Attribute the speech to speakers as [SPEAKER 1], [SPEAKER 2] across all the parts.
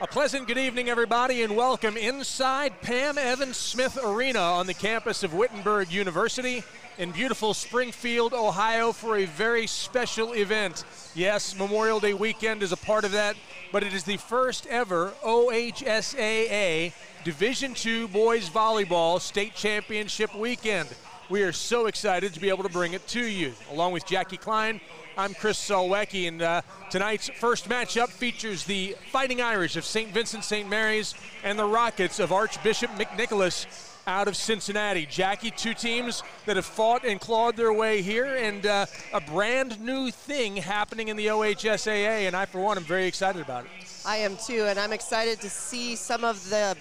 [SPEAKER 1] A pleasant good evening, everybody, and welcome inside Pam Evans Smith Arena on the campus of Wittenberg University in beautiful Springfield, Ohio, for a very special event. Yes, Memorial Day weekend is a part of that, but it is the first ever OHSAA Division II Boys Volleyball State Championship weekend. We are so excited to be able to bring it to you. Along with Jackie Klein, I'm Chris Solwecki, and tonight's first matchup features the Fighting Irish of St. Vincent-St. Mary's and the Rockets of Archbishop McNicholas out of Cincinnati. Jackie, two teams that have fought and clawed their way here, and a brand new thing happening in the OHSAA, and I, for one, am very excited about it.
[SPEAKER 2] I am too, and I'm excited to see some of the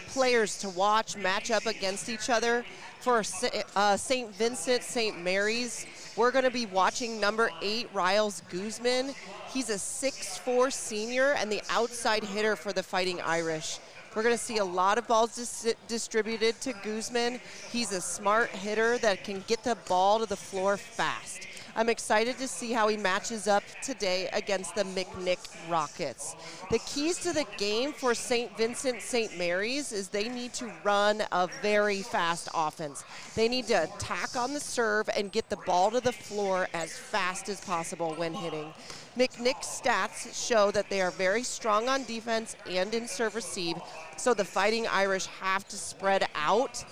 [SPEAKER 2] players to watch match up against each other. For St. Vincent-St. Mary's, we're going to be watching number 8, Riles Guzman. He's a 6'4" senior and the outside hitter for the Fighting Irish. We're going to see a lot of balls distributed to Guzman. He's a smart hitter that can get the ball to the floor fast. I'm excited to see how he matches up today against the McNick Rockets. The keys to the game for St. Vincent-St. Mary's is they need to run a very fast offense. They need to attack on the serve and get the ball to the floor as fast as possible when hitting. McNick's stats show that they are very strong on defense and in serve receive, so the Fighting Irish have to spread out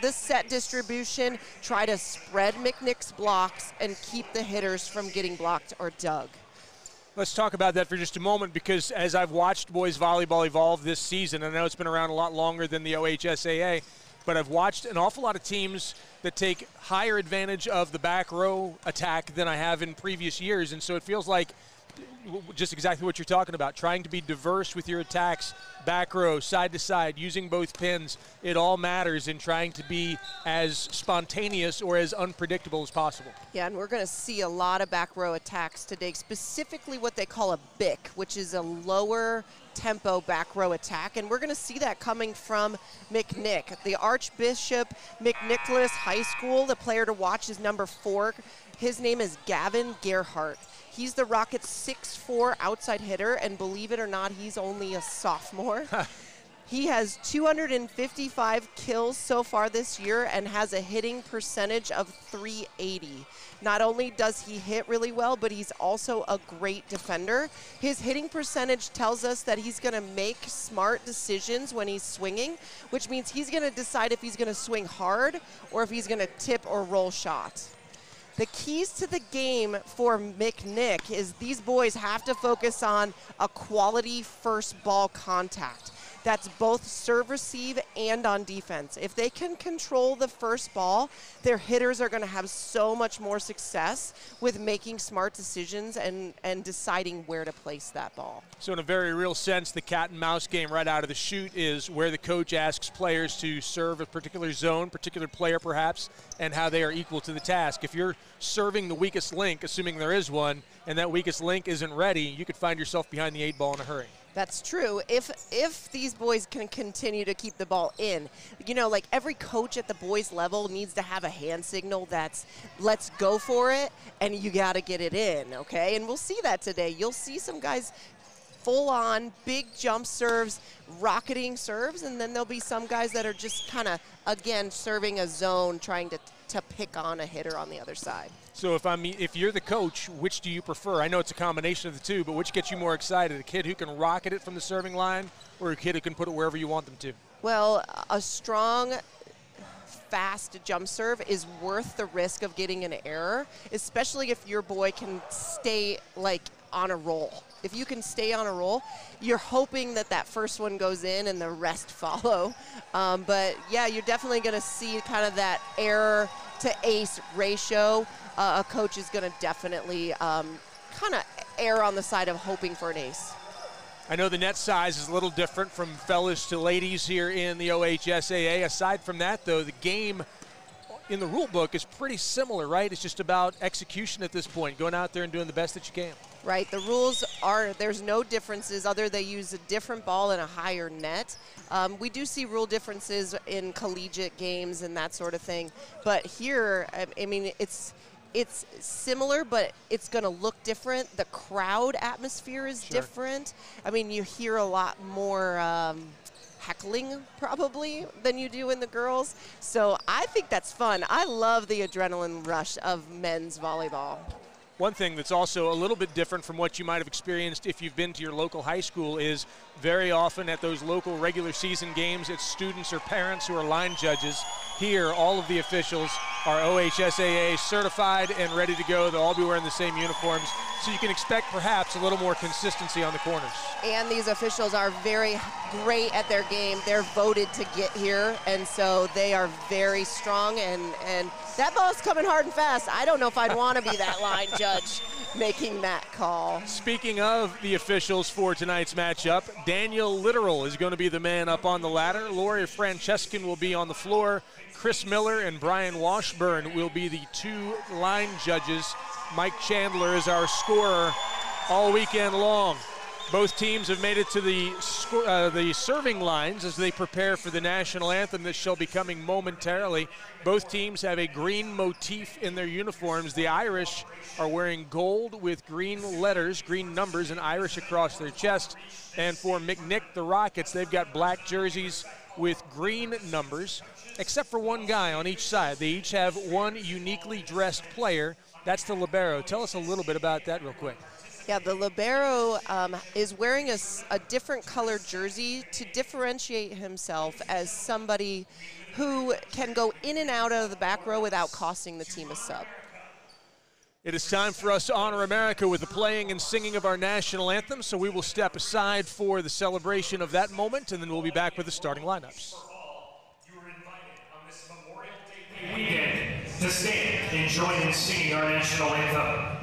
[SPEAKER 2] the set distribution, try to spread McNick's blocks, and keep the hitters from getting blocked or dug.
[SPEAKER 1] Let's talk about that for just a moment, because as I've watched boys volleyball evolve this season, I know it's been around a lot longer than the OHSAA, but I've watched an awful lot of teams that take higher advantage of the back row attack than I have in previous years, and so it feels like just exactly what you're talking about, trying to be diverse with your attacks, back row, side to side, using both pins. It all matters in trying to be as spontaneous or as unpredictable as possible.
[SPEAKER 2] Yeah, and we're going to see a lot of back row attacks today, specifically what they call a BIC, which is a lower tempo back row attack, and we're going to see that coming from McNick. The Archbishop McNicholas High School, the player to watch is number 4. His name is Gavin Gerhardt. He's the Rockets' 6'4" outside hitter, and believe it or not, he's only a sophomore. He has 255 kills so far this year and has a hitting percentage of .380. Not only does he hit really well, but he's also a great defender. His hitting percentage tells us that he's going to make smart decisions when he's swinging, which means he's going to decide if he's going to swing hard or if he's going to tip or roll shot. The keys to the game for McNick is these boys have to focus on a quality first ball contact. That's both serve receive and on defense. If they can control the first ball, their hitters are going to have so much more success with making smart decisions and deciding where to place that ball.
[SPEAKER 1] So in a very real sense, the cat and mouse game right out of the chute is where the coach asks players to serve a particular zone, particular player perhaps, and how they are equal to the task. If you're serving the weakest link, assuming there is one, and that weakest link isn't ready, you could find yourself behind the 8 ball in a hurry.
[SPEAKER 2] That's true. If these boys can continue to keep the ball in, you know, like every coach at the boys level needs to have a hand signal that's let's go for it, and you got to get it in, okay? And we'll see that today. You'll see some guys full on big jump serves, rocketing serves, and then there'll be some guys that are just kind of, again, serving a zone, trying to pick on a hitter on the other side.
[SPEAKER 1] So if you're the coach, which do you prefer? I know it's a combination of the two, but which gets you more excited? A kid who can rocket it from the serving line, or a kid who can put it wherever you want them to?
[SPEAKER 2] Well, a strong, fast jump serve is worth the risk of getting an error, especially if your boy can stay like on a roll. If you can stay on a roll, you're hoping that that first one goes in and the rest follow. But yeah, you're definitely going to see kind of that error to ace ratio. A coach is going to definitely kind of err on the side of hoping for an ace.
[SPEAKER 1] I know the net size is a little different from fellas to ladies here in the OHSAA. Aside from that, though, the game in the rule book is pretty similar, right? It's just about execution at this point, going out there and doing the best that you can.
[SPEAKER 2] Right, the rules are, there's no differences other they use a different ball and a higher net. We do see rule differences in collegiate games and that sort of thing, but here, I mean, it's it's similar, but it's going to look different. The crowd atmosphere is different. I mean, you hear a lot more heckling probably than you do in the girls. So I think that's fun. I love the adrenaline rush of men's volleyball.
[SPEAKER 1] One thing that's also a little bit different from what you might have experienced if you've been to your local high school is very often at those local regular season games, it's students or parents who are line judges. Here, all of the officials are OHSAA certified and ready to go. They'll all be wearing the same uniforms, so you can expect perhaps a little more consistency on the corners. And
[SPEAKER 2] these officials are very great at their game. They're voted to get here, and so they are very strong, and that ball's coming hard and fast. I don't know if I'd want to be that line judge making that call.
[SPEAKER 1] Speaking of the officials for tonight's matchup, Daniel Littoral is going to be the man up on the ladder. Lori Francescan will be on the floor. Chris Miller and Brian Washburn will be the two line judges. Mike Chandler is our scorer all weekend long. Both teams have made it to the serving lines as they prepare for the national anthem that shall be coming momentarily. Both teams have a green motif in their uniforms. The Irish are wearing gold with green letters, green numbers, and Irish across their chest. And for McNick, the Rockets, they've got black jerseys with green numbers, except for one guy on each side. They each have one uniquely dressed player. That's the libero. Tell us a little bit about that real quick.
[SPEAKER 2] Yeah, the libero is wearing a different colored jersey to differentiate himself as somebody who can go in and out of the back row without costing the team a sub.
[SPEAKER 1] It is time for us to honor America with the playing and singing of our national anthem, so we will step aside for the celebration of that moment, and then we'll be back with the starting lineups.
[SPEAKER 3] You are invited on this Memorial Day weekend to stand and join in singing our national anthem.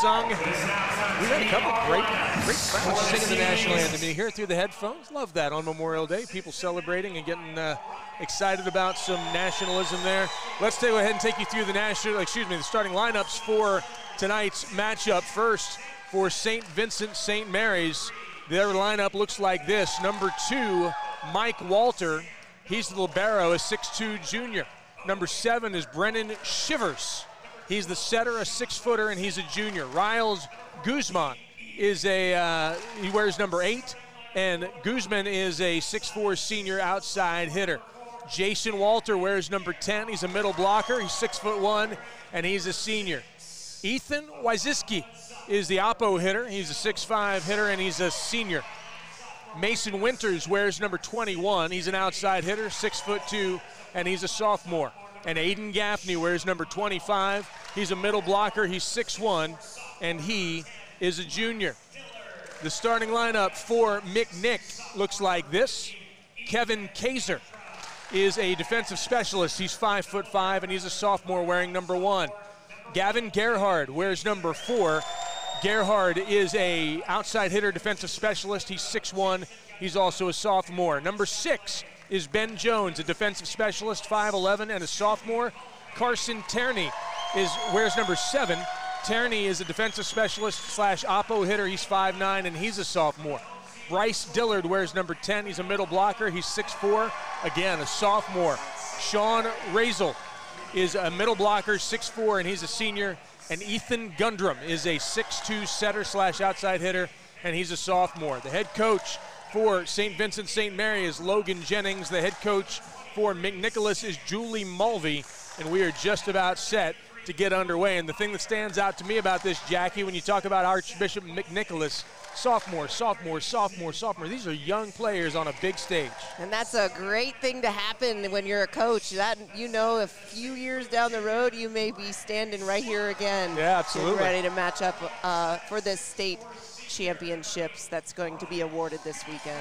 [SPEAKER 1] Sung. We've had a couple great friends singing the national anthem. You hear it through the headphones. Love that on Memorial Day. People celebrating and getting excited about some nationalism there. Let's go ahead and take you through the starting lineups for tonight's matchup. First, for St. Vincent-St. Mary's, their lineup looks like this. Number 2, Mike Walter. He's the libero, a 6'2 junior. Number 7 is Brennan Shivers. He's the setter, a 6-footer, and he's a junior. Riles Guzman is he wears number 8, and Guzman is a 6'4 senior outside hitter. Jason Walter wears number 10. He's a middle blocker. He's 6'1", and he's a senior. Ethan Wyziski is the oppo hitter. He's a 6'5 hitter, and he's a senior. Mason Winters wears number 21. He's an outside hitter, 6'2", and he's a sophomore. And Aiden Gaffney wears number 25. He's a middle blocker. He's 6'1", and he is a junior. The starting lineup for McNick looks like this. Kevin Kaiser is a defensive specialist. He's 5'5", and he's a sophomore wearing number 1. Gavin Gerhard wears number 4. Gerhard is a outside hitter, defensive specialist. He's 6'1". He's also a sophomore. Number 6 is Ben Jones, a defensive specialist, 5'11", and a sophomore. Carson Tierney wears number 7. Tierney is a defensive specialist / oppo hitter. He's 5'9", and he's a sophomore. Bryce Dillard wears number 10. He's a middle blocker. He's 6'4", again, a sophomore. Sean Razel is a middle blocker, 6'4", and he's a senior. And Ethan Gundrum is a 6'2" setter / outside hitter, and he's a sophomore. The head coach for St. Vincent-St. Mary is Logan Jennings. The head coach for McNicholas is Julie Mulvey, and we are just about set to get underway. And the thing that stands out to me about this, Jackie, when you talk about Archbishop McNicholas, sophomore. These are young players on a big stage.
[SPEAKER 2] And that's a great thing to happen when you're a coach. That, you know, a few years down the road, you may be standing right here again.
[SPEAKER 1] Yeah, absolutely.
[SPEAKER 2] Ready to match up for this state championships that's going to be awarded this weekend.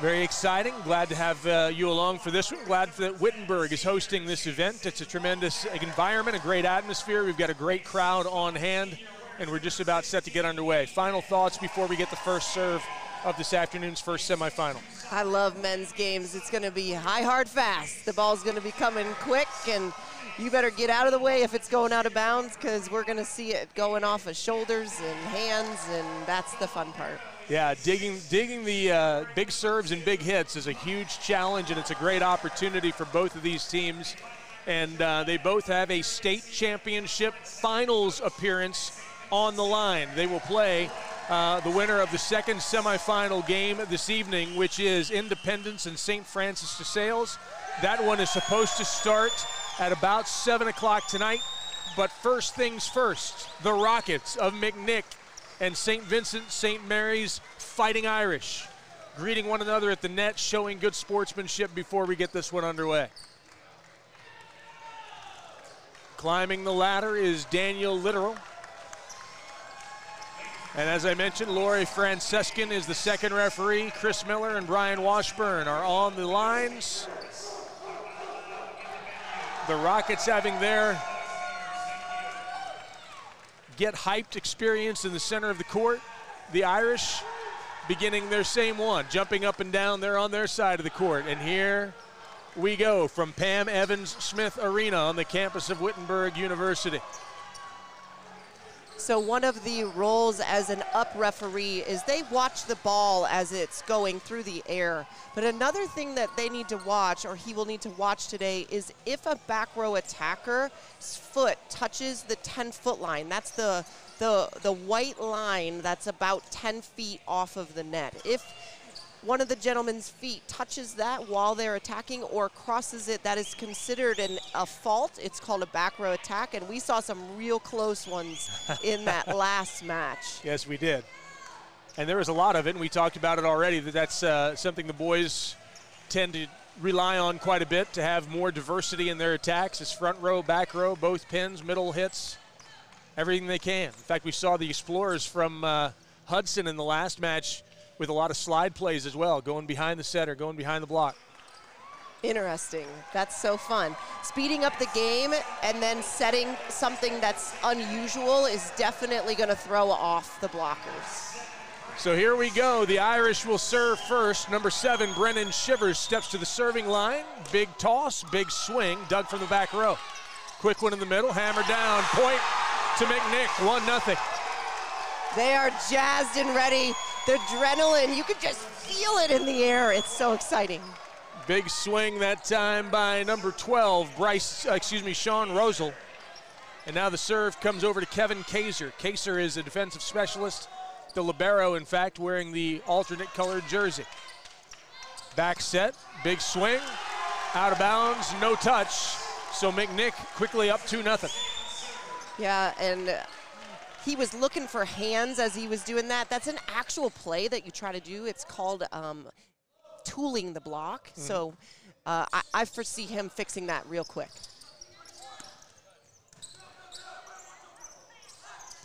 [SPEAKER 1] Very exciting. Glad to have you along for this one. Glad that Wittenberg is hosting this event. It's a tremendous environment, a great atmosphere. We've got a great crowd on hand, and we're just about set to get underway. Final thoughts before we get the first serve of this afternoon's first semifinal.
[SPEAKER 2] I love men's games. It's going to be high, hard, fast. The ball's going to be coming quick, and you better get out of the way if it's going out of bounds, because we're going to see it going off of shoulders and hands, and that's the fun part.
[SPEAKER 1] Yeah, digging the big serves and big hits is a huge challenge, and it's a great opportunity for both of these teams. And they both have a state championship finals appearance on the line. They will play the winner of the second semifinal game this evening, which is Independence and St. Francis de Sales. That one is supposed to start at about 7 o'clock tonight. But first things first, the Rockets of McNick and St. Vincent-St. Mary's Fighting Irish, greeting one another at the net, showing good sportsmanship before we get this one underway. Climbing the ladder is Daniel Littoral. And as I mentioned, Lori Francescan is the second referee. Chris Miller and Brian Washburn are on the lines. The Rockets having their get hyped experience in the center of the court. The Irish beginning their same one, jumping up and down. They're on their side of the court. And here we go from Pam Evans Smith Arena on the campus of Wittenberg University.
[SPEAKER 2] So one of the roles as an up referee is they watch the ball as it's going through the air. But another thing that they need to watch, or he will need to watch today, is if a back row attacker's foot touches the 10-foot line. That's the white line that's about 10 feet off of the net. If one of the gentleman's feet touches that while they're attacking or crosses it, that is considered a fault. It's called a back row attack, and we saw some real close ones in that last match.
[SPEAKER 1] Yes, we did. And there was a lot of it, and we talked about it already, that's something the boys tend to rely on quite a bit, to have more diversity in their attacks. It's front row, back row, both pins, middle hits, everything they can. In fact, we saw the Explorers from Hudson in the last match with a lot of slide plays as well, going behind the setter, going behind the block.
[SPEAKER 2] Interesting. That's so fun. Speeding up the game and then setting something that's unusual is definitely going to throw off the blockers.
[SPEAKER 1] So here we go. The Irish will serve first. Number 7, Brennan Shivers, steps to the serving line. Big toss, big swing, dug from the back row. Quick one in the middle, hammer down, point to McNick, 1-0.
[SPEAKER 2] They are jazzed and ready. The adrenaline, you could just feel it in the air. It's so exciting.
[SPEAKER 1] Big swing that time by number 12, Sean Rosal. And now the serve comes over to Kevin Kaser. Kaser is a defensive specialist, the libero, in fact, wearing the alternate colored jersey. Back set, big swing, out of bounds, no touch. So McNick quickly up 2-0.
[SPEAKER 2] Yeah, and he was looking for hands as he was doing that. That's an actual play that you try to do. It's called tooling the block. So I foresee him fixing that real quick.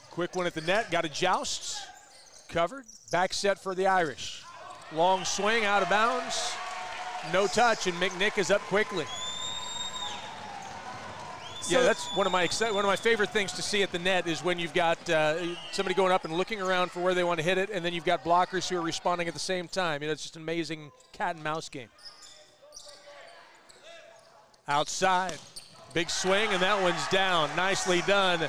[SPEAKER 1] Quick one at the net, got a joust, covered. Back set for the Irish. Long swing, out of bounds, no touch, and McNick is up quickly. Yeah, that's one of my favorite things to see at the net is when you've got somebody going up and looking around for where they want to hit it, and then you've got blockers who are responding at the same time. You know, it's just an amazing cat and mouse game. Outside, big swing, and that one's down. Nicely done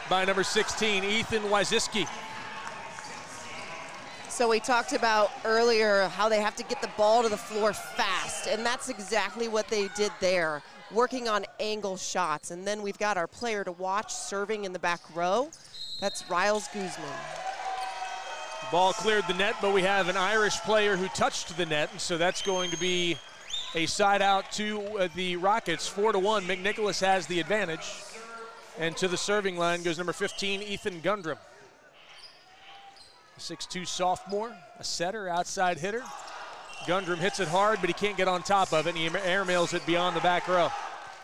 [SPEAKER 1] by number 16, Ethan Wyziski.
[SPEAKER 2] So we talked about earlier how they have to get the ball to the floor fast, and that's exactly what they did there, working on angle shots. And then we've got our player to watch serving in the back row. That's Riles Guzman.
[SPEAKER 1] The ball cleared the net, but we have an Irish player who touched the net, and so that's going to be a side out to the Rockets. 4-1, McNicholas has the advantage. And to the serving line goes number 15, Ethan Gundrum. 6'2" sophomore, a setter, outside hitter. Gundrum hits it hard, but he can't get on top of it, and he airmails it beyond the back row.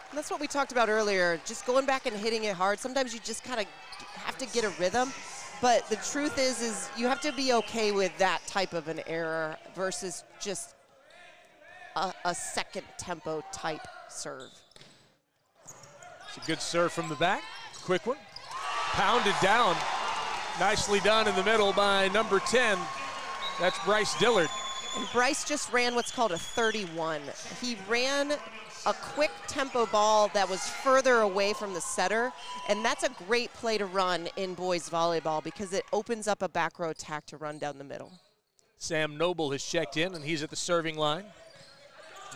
[SPEAKER 2] And that's what we talked about earlier, just going back and hitting it hard. Sometimes you just kind of have to get a rhythm, but the truth is you have to be okay with that type of an error versus just a second tempo type serve.
[SPEAKER 1] It's a good serve from the back, quick one, pounded down. Nicely done in the middle by number 10. That's Bryce Dillard.
[SPEAKER 2] And Bryce just ran what's called a 31. He ran a quick tempo ball that was further away from the setter, and that's a great play to run in boys volleyball because it opens up a back row attack to run down the middle.
[SPEAKER 1] Sam Noble has checked in, and he's at the serving line.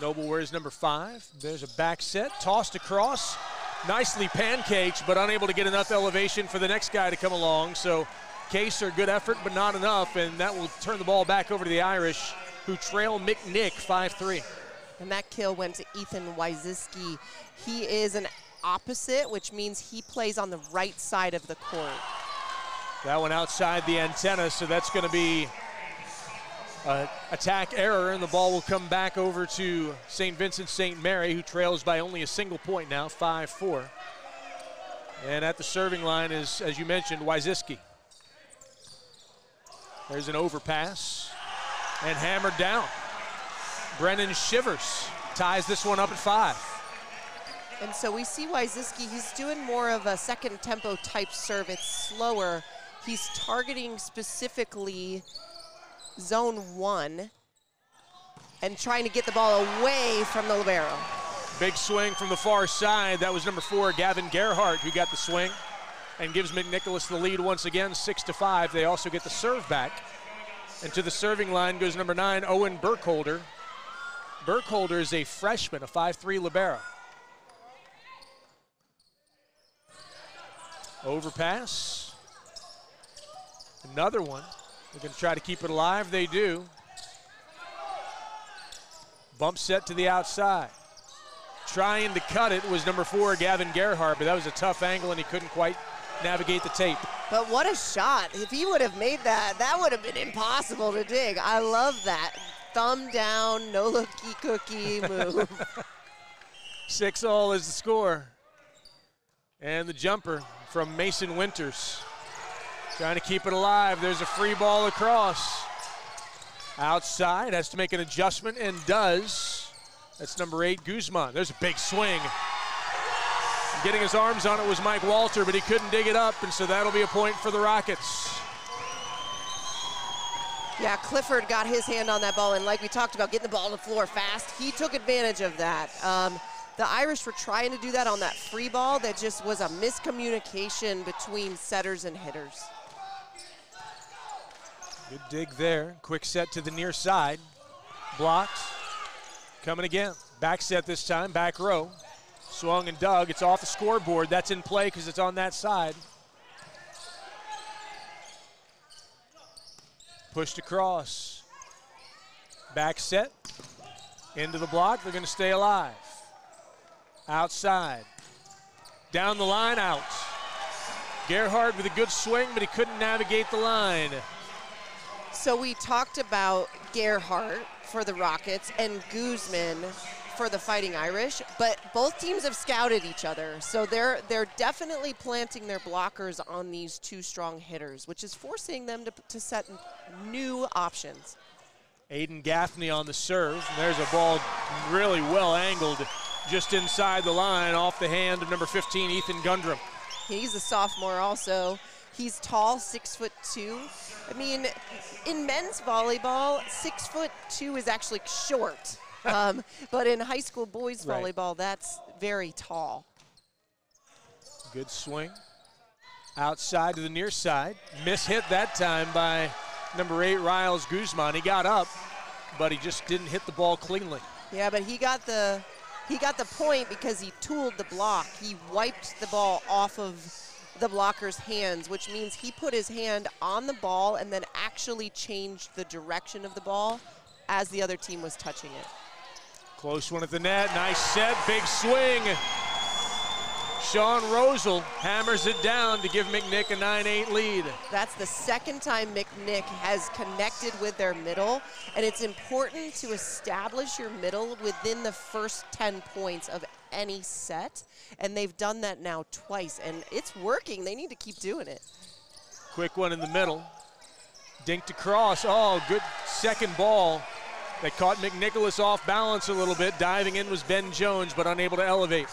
[SPEAKER 1] Noble wears number 5. There's a back set, tossed across. Nicely pancaked, but unable to get enough elevation for the next guy to come along. So Kaser, good effort, but not enough, and that will turn the ball back over to the Irish, who trail McNick 5-3.
[SPEAKER 2] And that kill went to Ethan Wyziski. He is an opposite, which means he plays on the right side of the court.
[SPEAKER 1] That one outside the antenna, so that's going to be attack error, and the ball will come back over to St. Vincent-St. Mary, who trails by only a single point now, 5-4. And at the serving line is, as you mentioned, Wyziski. There's an overpass and hammered down. Brennan Shivers ties this one up at 5.
[SPEAKER 2] And so we see Wyziski, he's doing more of a second tempo type serve. It's slower. He's targeting specifically zone 1 and trying to get the ball away from the libero.
[SPEAKER 1] Big swing from the far side. That was number 4, Gavin Gerhardt, who got the swing and gives McNicholas the lead once again, 6-5. They also get the serve back. And to the serving line goes number 9, Owen Burkholder. Burkholder is a freshman, a 5'3" libero. Overpass. Another one. They're going to try to keep it alive. They do. Bump set to the outside. Trying to cut it was number 4, Gavin Gerhardt, but that was a tough angle and he couldn't quite navigate the tape.
[SPEAKER 2] But what a shot. If he would have made that, that would have been impossible to dig. I love that. Thumb down, no looky cookie move.
[SPEAKER 1] 6-all is the score. And the jumper from Mason Winters. Trying to keep it alive. There's a free ball across. Outside, has to make an adjustment and does. That's number 8, Guzman. There's a big swing. Getting his arms on it was Mike Walter, but he couldn't dig it up, and so that'll be a point for the Rockets.
[SPEAKER 2] Yeah, Clifford got his hand on that ball, and like we talked about, getting the ball on the floor fast, he took advantage of that. The Irish were trying to do that on that free ball. That just was a miscommunication between setters and hitters.
[SPEAKER 1] Good dig there. Quick set to the near side. Blocked. Coming again. Back set this time, back row. Swung and dug. It's off the scoreboard. That's in play because it's on that side. Pushed across. Back set. Into the block. They're going to stay alive. Outside. Down the line, out. Gerhardt with a good swing, but he couldn't navigate the line.
[SPEAKER 2] So we talked about Gerhardt for the Rockets and Guzman for the Fighting Irish, but both teams have scouted each other. So they're definitely planting their blockers on these two strong hitters, which is forcing them to set new options.
[SPEAKER 1] Aiden Gaffney on the serve. And there's a ball really well angled just inside the line off the hand of number 15, Ethan Gundrum.
[SPEAKER 2] He's a sophomore also. He's tall, 6'2". I mean, in men's volleyball, 6'2" is actually short. But in high school boys volleyball, that's very tall.
[SPEAKER 1] Good swing. Outside to the near side. Mishit that time by number 8, Riles Guzman. He got up, but he just didn't hit the ball cleanly.
[SPEAKER 2] Yeah, but he got the point because he tooled the block. He wiped the ball off of the blocker's hands, which means he put his hand on the ball and then actually changed the direction of the ball as the other team was touching it.
[SPEAKER 1] Close one at the net. Nice set, big swing. Sean Rosal hammers it down to give McNick a 9-8 lead.
[SPEAKER 2] That's the second time McNick has connected with their middle, and it's important to establish your middle within the first 10 points of any set, and they've done that now twice, and it's working. They need to keep doing it.
[SPEAKER 1] Quick one in the middle. Dinked across. Oh, good second ball. That caught McNicholas off balance a little bit. Diving in was Ben Jones, but unable to elevate.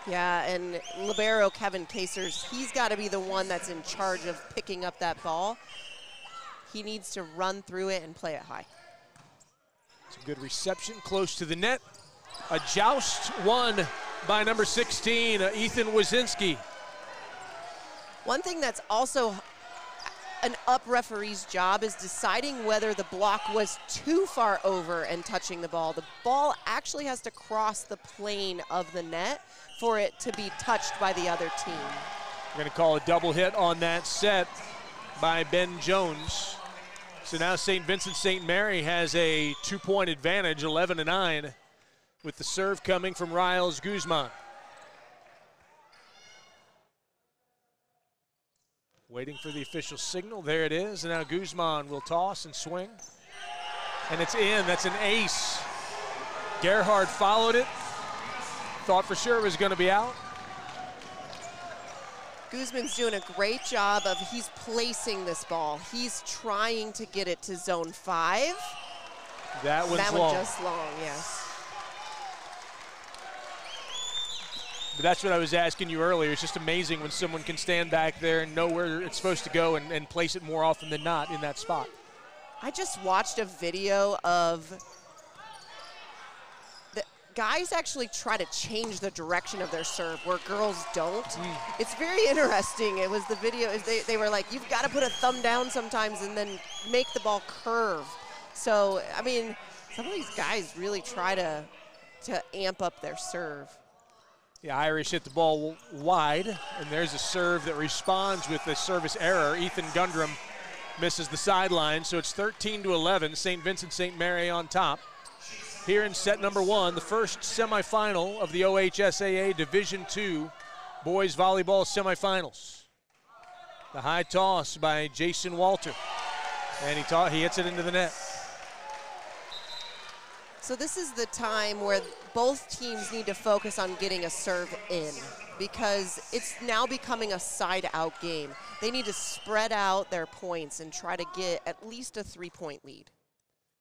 [SPEAKER 2] Yeah, and libero Kevin Casers, he's got to be the one that's in charge of picking up that ball. He needs to run through it and play it high.
[SPEAKER 1] It's a good reception, close to the net. A joust won by number 16, Ethan Wazinski.
[SPEAKER 2] One thing that's also an up referee's job is deciding whether the block was too far over and touching the ball. The ball actually has to cross the plane of the net for it to be touched by the other team.
[SPEAKER 1] We're going to call a double hit on that set by Ben Jones. So now St. Vincent-St. Mary has a 2-point advantage, 11-9, with the serve coming from Riles Guzman. Waiting for the official signal. There it is. And now Guzman will toss and swing. And it's in. That's an ace. Gerhard followed it. Thought for sure it was going to be out.
[SPEAKER 2] Guzman's doing a great job of he's placing this ball. He's trying to get it to zone 5.
[SPEAKER 1] That one's
[SPEAKER 2] that
[SPEAKER 1] long.
[SPEAKER 2] one just long, yes.
[SPEAKER 1] But that's what I was asking you earlier. It's just amazing when someone can stand back there and know where it's supposed to go and place it more often than not in that spot.
[SPEAKER 2] I just watched a video of the guys actually try to change the direction of their serve where girls don't. It's very interesting. It was the video, they were like, you've got to put a thumb down sometimes and then make the ball curve. So, I mean, some of these guys really try to amp up their serve.
[SPEAKER 1] The Irish hit the ball wide, and there's a serve that responds with a service error. Ethan Gundrum misses the sideline, so it's 13-11. St. Vincent-St. Mary on top. Here in set number 1, the first semifinal of the OHSAA Division II boys volleyball semifinals. The high toss by Jason Walter, and he hits it into the net.
[SPEAKER 2] So this is the time where both teams need to focus on getting a serve in because it's now becoming a side-out game. They need to spread out their points and try to get at least a 3-point lead.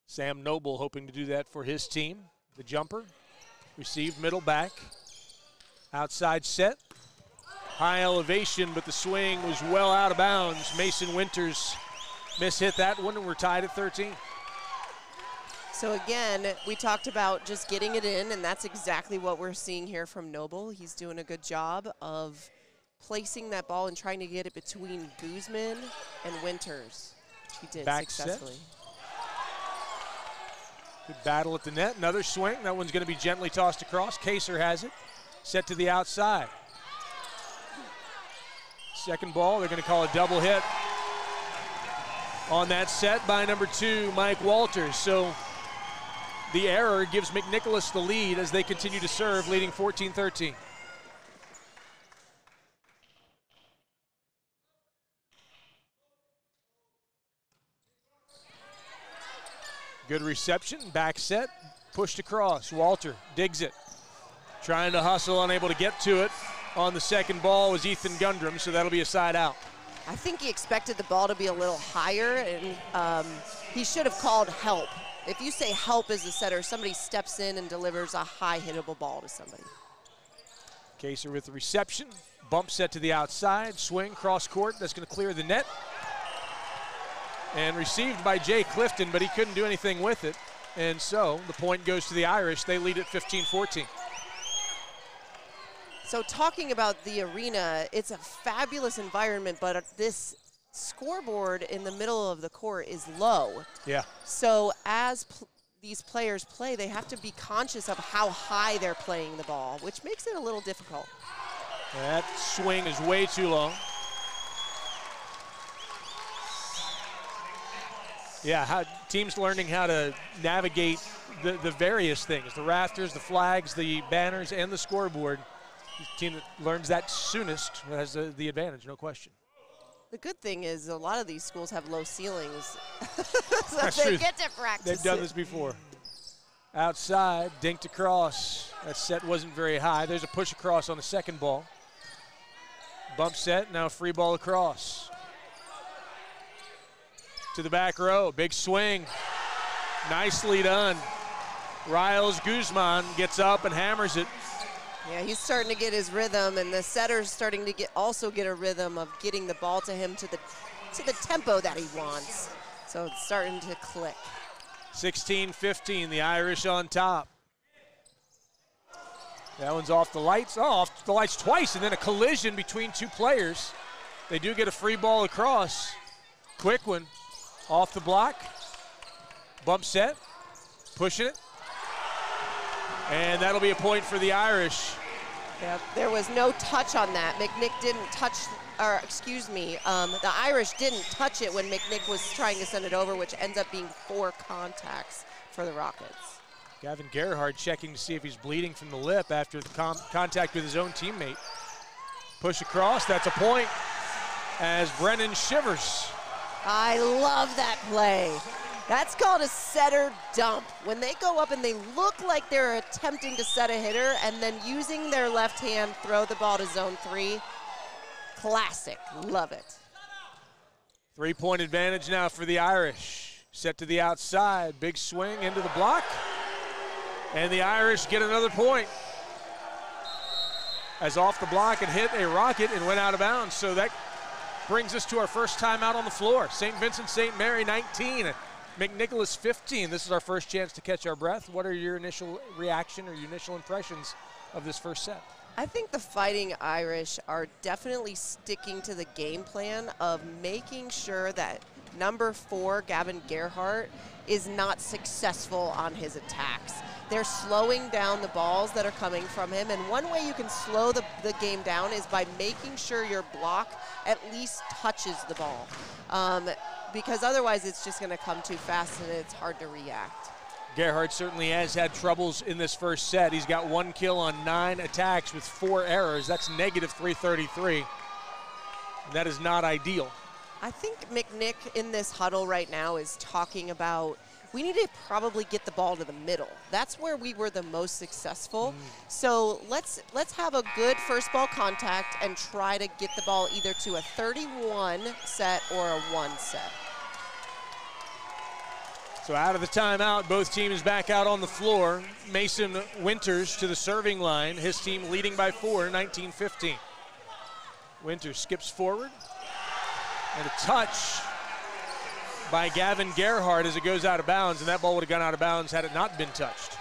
[SPEAKER 1] Sam Noble hoping to do that for his team. The jumper, received middle back, outside set, high elevation, but the swing was well out of bounds. Mason Winters mishit that one, and we're tied at 13.
[SPEAKER 2] So again, we talked about just getting it in, and that's exactly what we're seeing here from Noble. He's doing a good job of placing that ball and trying to get it between Guzman and Winters. He did
[SPEAKER 1] back
[SPEAKER 2] successfully.
[SPEAKER 1] Set. Good battle at the net. Another swing. That one's going to be gently tossed across. Kaser has it. Set to the outside. Second ball, they're going to call a double hit on that set by number 2, Mike Walters. So the error gives McNicholas the lead as they continue to serve, leading 14-13. Good reception, back set, pushed across. Walter digs it, trying to hustle, unable to get to it. On the second ball was Ethan Gundrum, so that'll be a side out.
[SPEAKER 2] I think he expected the ball to be a little higher, and he should have called help. If you say help as a setter, somebody steps in and delivers a high hittable ball to somebody.
[SPEAKER 1] Kaser with the reception, bump set to the outside, swing, cross court, that's going to clear the net. And received by Jay Clifton, but he couldn't do anything with it. And so the point goes to the Irish. They lead at 15-14.
[SPEAKER 2] So talking about the arena, it's a fabulous environment, but this scoreboard in the middle of the court is low.
[SPEAKER 1] Yeah.
[SPEAKER 2] So as these players play, they have to be conscious of how high they're playing the ball, which makes it a little difficult.
[SPEAKER 1] That swing is way too long. Yeah, teams learning how to navigate the various things, the rafters, the flags, the banners, and the scoreboard. The team that learns that soonest has the advantage, no question.
[SPEAKER 2] The good thing is a lot of these schools have low ceilings, so
[SPEAKER 1] That's
[SPEAKER 2] they
[SPEAKER 1] true.
[SPEAKER 2] get to practice.
[SPEAKER 1] They've done this before. Outside, dinked across. That set wasn't very high. There's a push across on the second ball. Bump set, now free ball across. To the back row, big swing. Nicely done. Riles Guzman gets up and hammers it.
[SPEAKER 2] Yeah, he's starting to get his rhythm, and the setter's starting to also get a rhythm of getting the ball to him to the tempo that he wants. So it's starting to click.
[SPEAKER 1] 16-15, the Irish on top. That one's off the lights. Oh, off the lights twice, and then a collision between two players. They do get a free ball across. Quick one, off the block. Bump set, pushing it. And that'll be a point for the Irish.
[SPEAKER 2] Yeah, there was no touch on that. McNick didn't touch, or excuse me, the Irish didn't touch it when McNick was trying to send it over, which ends up being 4 contacts for the Rockets.
[SPEAKER 1] Gavin Gerhardt checking to see if he's bleeding from the lip after the contact with his own teammate. Push across, that's a point as Brennan shivers.
[SPEAKER 2] I love that play. That's called a setter dump. When they go up and they look like they're attempting to set a hitter and then using their left hand throw the ball to zone 3. Classic, love it.
[SPEAKER 1] 3-point advantage now for the Irish. Set to the outside, big swing into the block. And the Irish get another point. As off the block it hit a Rocket and went out of bounds. So that brings us to our first timeout on the floor. St. Vincent-St. Mary 19. McNicholas 15. This is our first chance to catch our breath. What are your initial reaction or your initial impressions of this first set?
[SPEAKER 2] I think the Fighting Irish are definitely sticking to the game plan of making sure that number 4, Gavin Gerhardt, is not successful on his attacks. They're slowing down the balls that are coming from him, and one way you can slow the game down is by making sure your block at least touches the ball. Because otherwise it's just going to come too fast and it's hard to react.
[SPEAKER 1] Gerhardt certainly has had troubles in this first set. He's got 1 kill on 9 attacks with 4 errors. That's negative 333. And that is not ideal.
[SPEAKER 2] I think McNick in this huddle right now is talking about we need to probably get the ball to the middle. That's where we were the most successful. So let's have a good first ball contact and try to get the ball either to a 31 set or a 1 set.
[SPEAKER 1] So out of the timeout, both teams back out on the floor. Mason Winters to the serving line. His team leading by 4, 19-15. Winters skips forward. And a touch by Gavin Gerhardt as it goes out of bounds, and that ball would have gone out of bounds had it not been touched.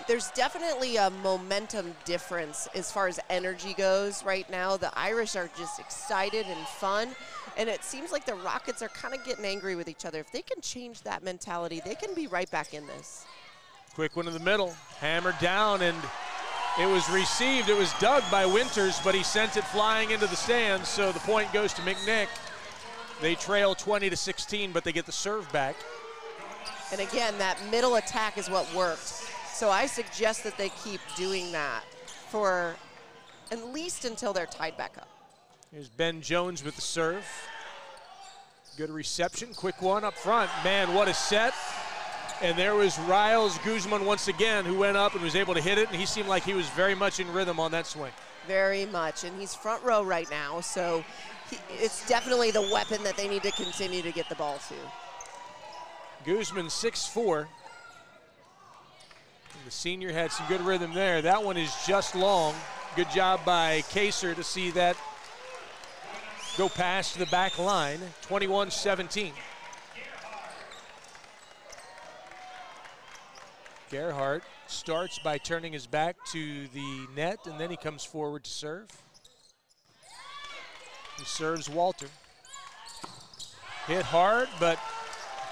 [SPEAKER 2] There's definitely a momentum difference as far as energy goes right now. The Irish are just excited and fun, and it seems like the Rockets are kind of getting angry with each other. If they can change that mentality, they can be right back in this.
[SPEAKER 1] Quick one in the middle, hammered down, and it was received. It was dug by Winters, but he sent it flying into the stands, so the point goes to McNick. They trail 20-16, but they get the serve back.
[SPEAKER 2] And again, that middle attack is what worked. So I suggest that they keep doing that for at least until they're tied back up.
[SPEAKER 1] Here's Ben Jones with the serve. Good reception, quick one up front. Man, what a set. And there was Riles Guzman once again who went up and was able to hit it, and he seemed like he was very much in rhythm on that swing.
[SPEAKER 2] Very much, and he's front row right now, so it's definitely the weapon that they need to continue to get the ball to.
[SPEAKER 1] Guzman 6'4". The senior had some good rhythm there. That one is just long. Good job by Kaser to see that go past the back line. 21-17. Gerhardt starts by turning his back to the net, and then he comes forward to serve. He serves Walter. Hit hard, but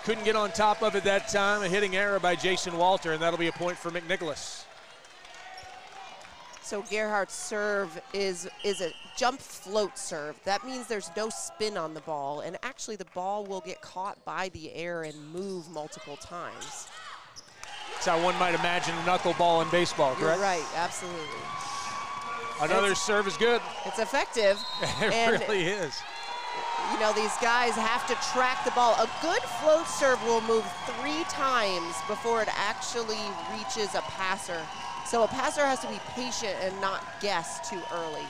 [SPEAKER 1] couldn't get on top of it that time. A hitting error by Jason Walter, and that'll be a point for McNicholas.
[SPEAKER 2] So Gerhardt's serve is a jump float serve. That means there's no spin on the ball, and actually the ball will get caught by the air and move multiple times.
[SPEAKER 1] That's how one might imagine a knuckleball in baseball, correct?
[SPEAKER 2] You're right, absolutely.
[SPEAKER 1] Another serve is good.
[SPEAKER 2] It's effective.
[SPEAKER 1] It really is.
[SPEAKER 2] You know, these guys have to track the ball. A good float serve will move 3 times before it actually reaches a passer. So a passer has to be patient and not guess too early.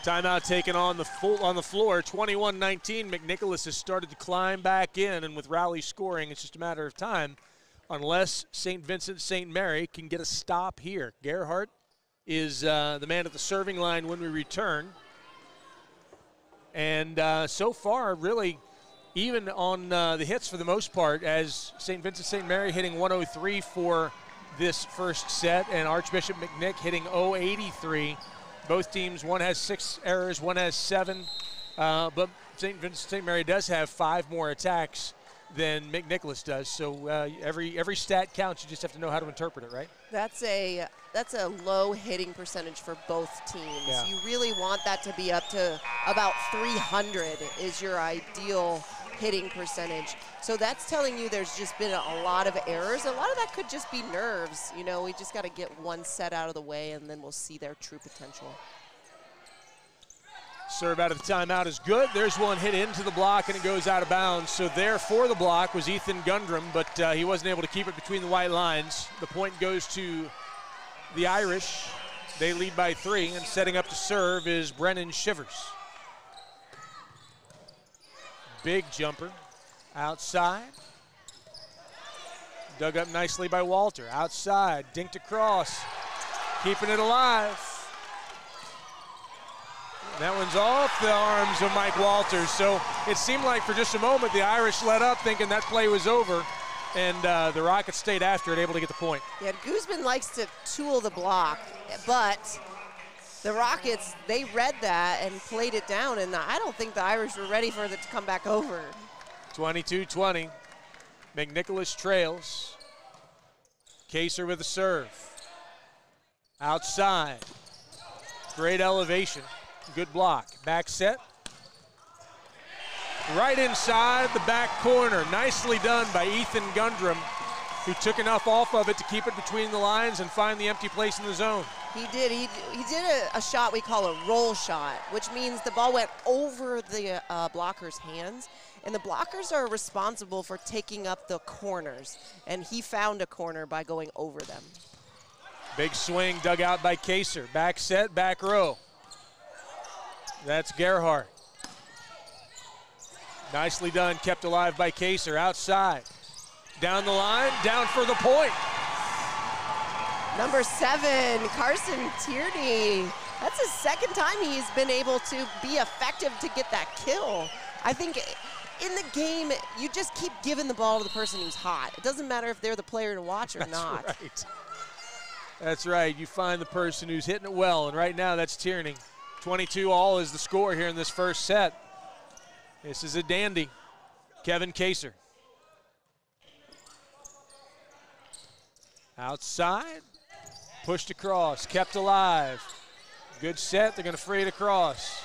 [SPEAKER 1] Timeout taken on the floor, 21-19. McNicholas has started to climb back in, and with Rowley scoring, it's just a matter of time unless St. Vincent-St. Mary can get a stop here. Gerhardt is the man at the serving line when we return. And so far, really, even on the hits for the most part, as St. Vincent-St. Mary hitting 103 for this first set, and Archbishop McNick hitting 083. Both teams, one has 6 errors, one has 7, but St. Vincent-St. Mary does have 5 more attacks than McNicholas does. So every stat counts. You just have to know how to interpret it, right?
[SPEAKER 2] That's a low hitting percentage for both teams.
[SPEAKER 1] Yeah.
[SPEAKER 2] You really want that to be up to about 300 is your ideal hitting percentage. So that's telling you there's just been a lot of errors. A lot of that could just be nerves. You know, we just got to get one set out of the way, and then we'll see their true potential.
[SPEAKER 1] Serve out of the timeout is good. There's one hit into the block, and it goes out of bounds. So there for the block was Ethan Gundrum, but he wasn't able to keep it between the white lines. The point goes to the Irish. They lead by 3, and setting up to serve is Brennan Shivers. Big jumper outside. Dug up nicely by Walter. Outside, dinked across, keeping it alive. That one's off the arms of Mike Walters. So it seemed like for just a moment the Irish let up thinking that play was over, and the Rockets stayed after it, able to get the point.
[SPEAKER 2] Yeah, Guzman likes to tool the block, but the Rockets, they read that and played it down, and I don't think the Irish were ready for it to come back over.
[SPEAKER 1] 22-20. McNicholas trails. Kaser with a serve. Outside. Great elevation. Good block. Back set. Right inside the back corner. Nicely done by Ethan Gundrum, who took enough off of it to keep it between the lines and find the empty place in the zone.
[SPEAKER 2] He did. He did a shot we call a roll shot, which means the ball went over the blocker's hands, and the blockers are responsible for taking up the corners, and he found a corner by going over them.
[SPEAKER 1] Big swing dug out by Kaser. Back set, back row. That's Gerhardt. Nicely done, kept alive by Kaser. Outside. Down the line, down for the point.
[SPEAKER 2] Number 7, Carson Tierney. That's the second time he's been able to be effective to get that kill. I think in the game, you just keep giving the ball to the person who's hot. It doesn't matter if they're the player to watch or not.
[SPEAKER 1] That's right. That's right. You find the person who's hitting it well, and right now that's Tierney. 22-all is the score here in this first set. This is a dandy. Kevin Kaser. Outside. Pushed across. Kept alive. Good set. They're going to free it across.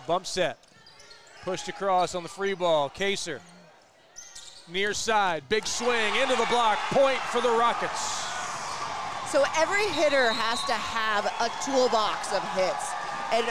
[SPEAKER 1] Bump set. Pushed across on the free ball. Kaser. Near side. Big swing into the block. Point for the Rockets.
[SPEAKER 2] So every hitter has to have a toolbox of hits. And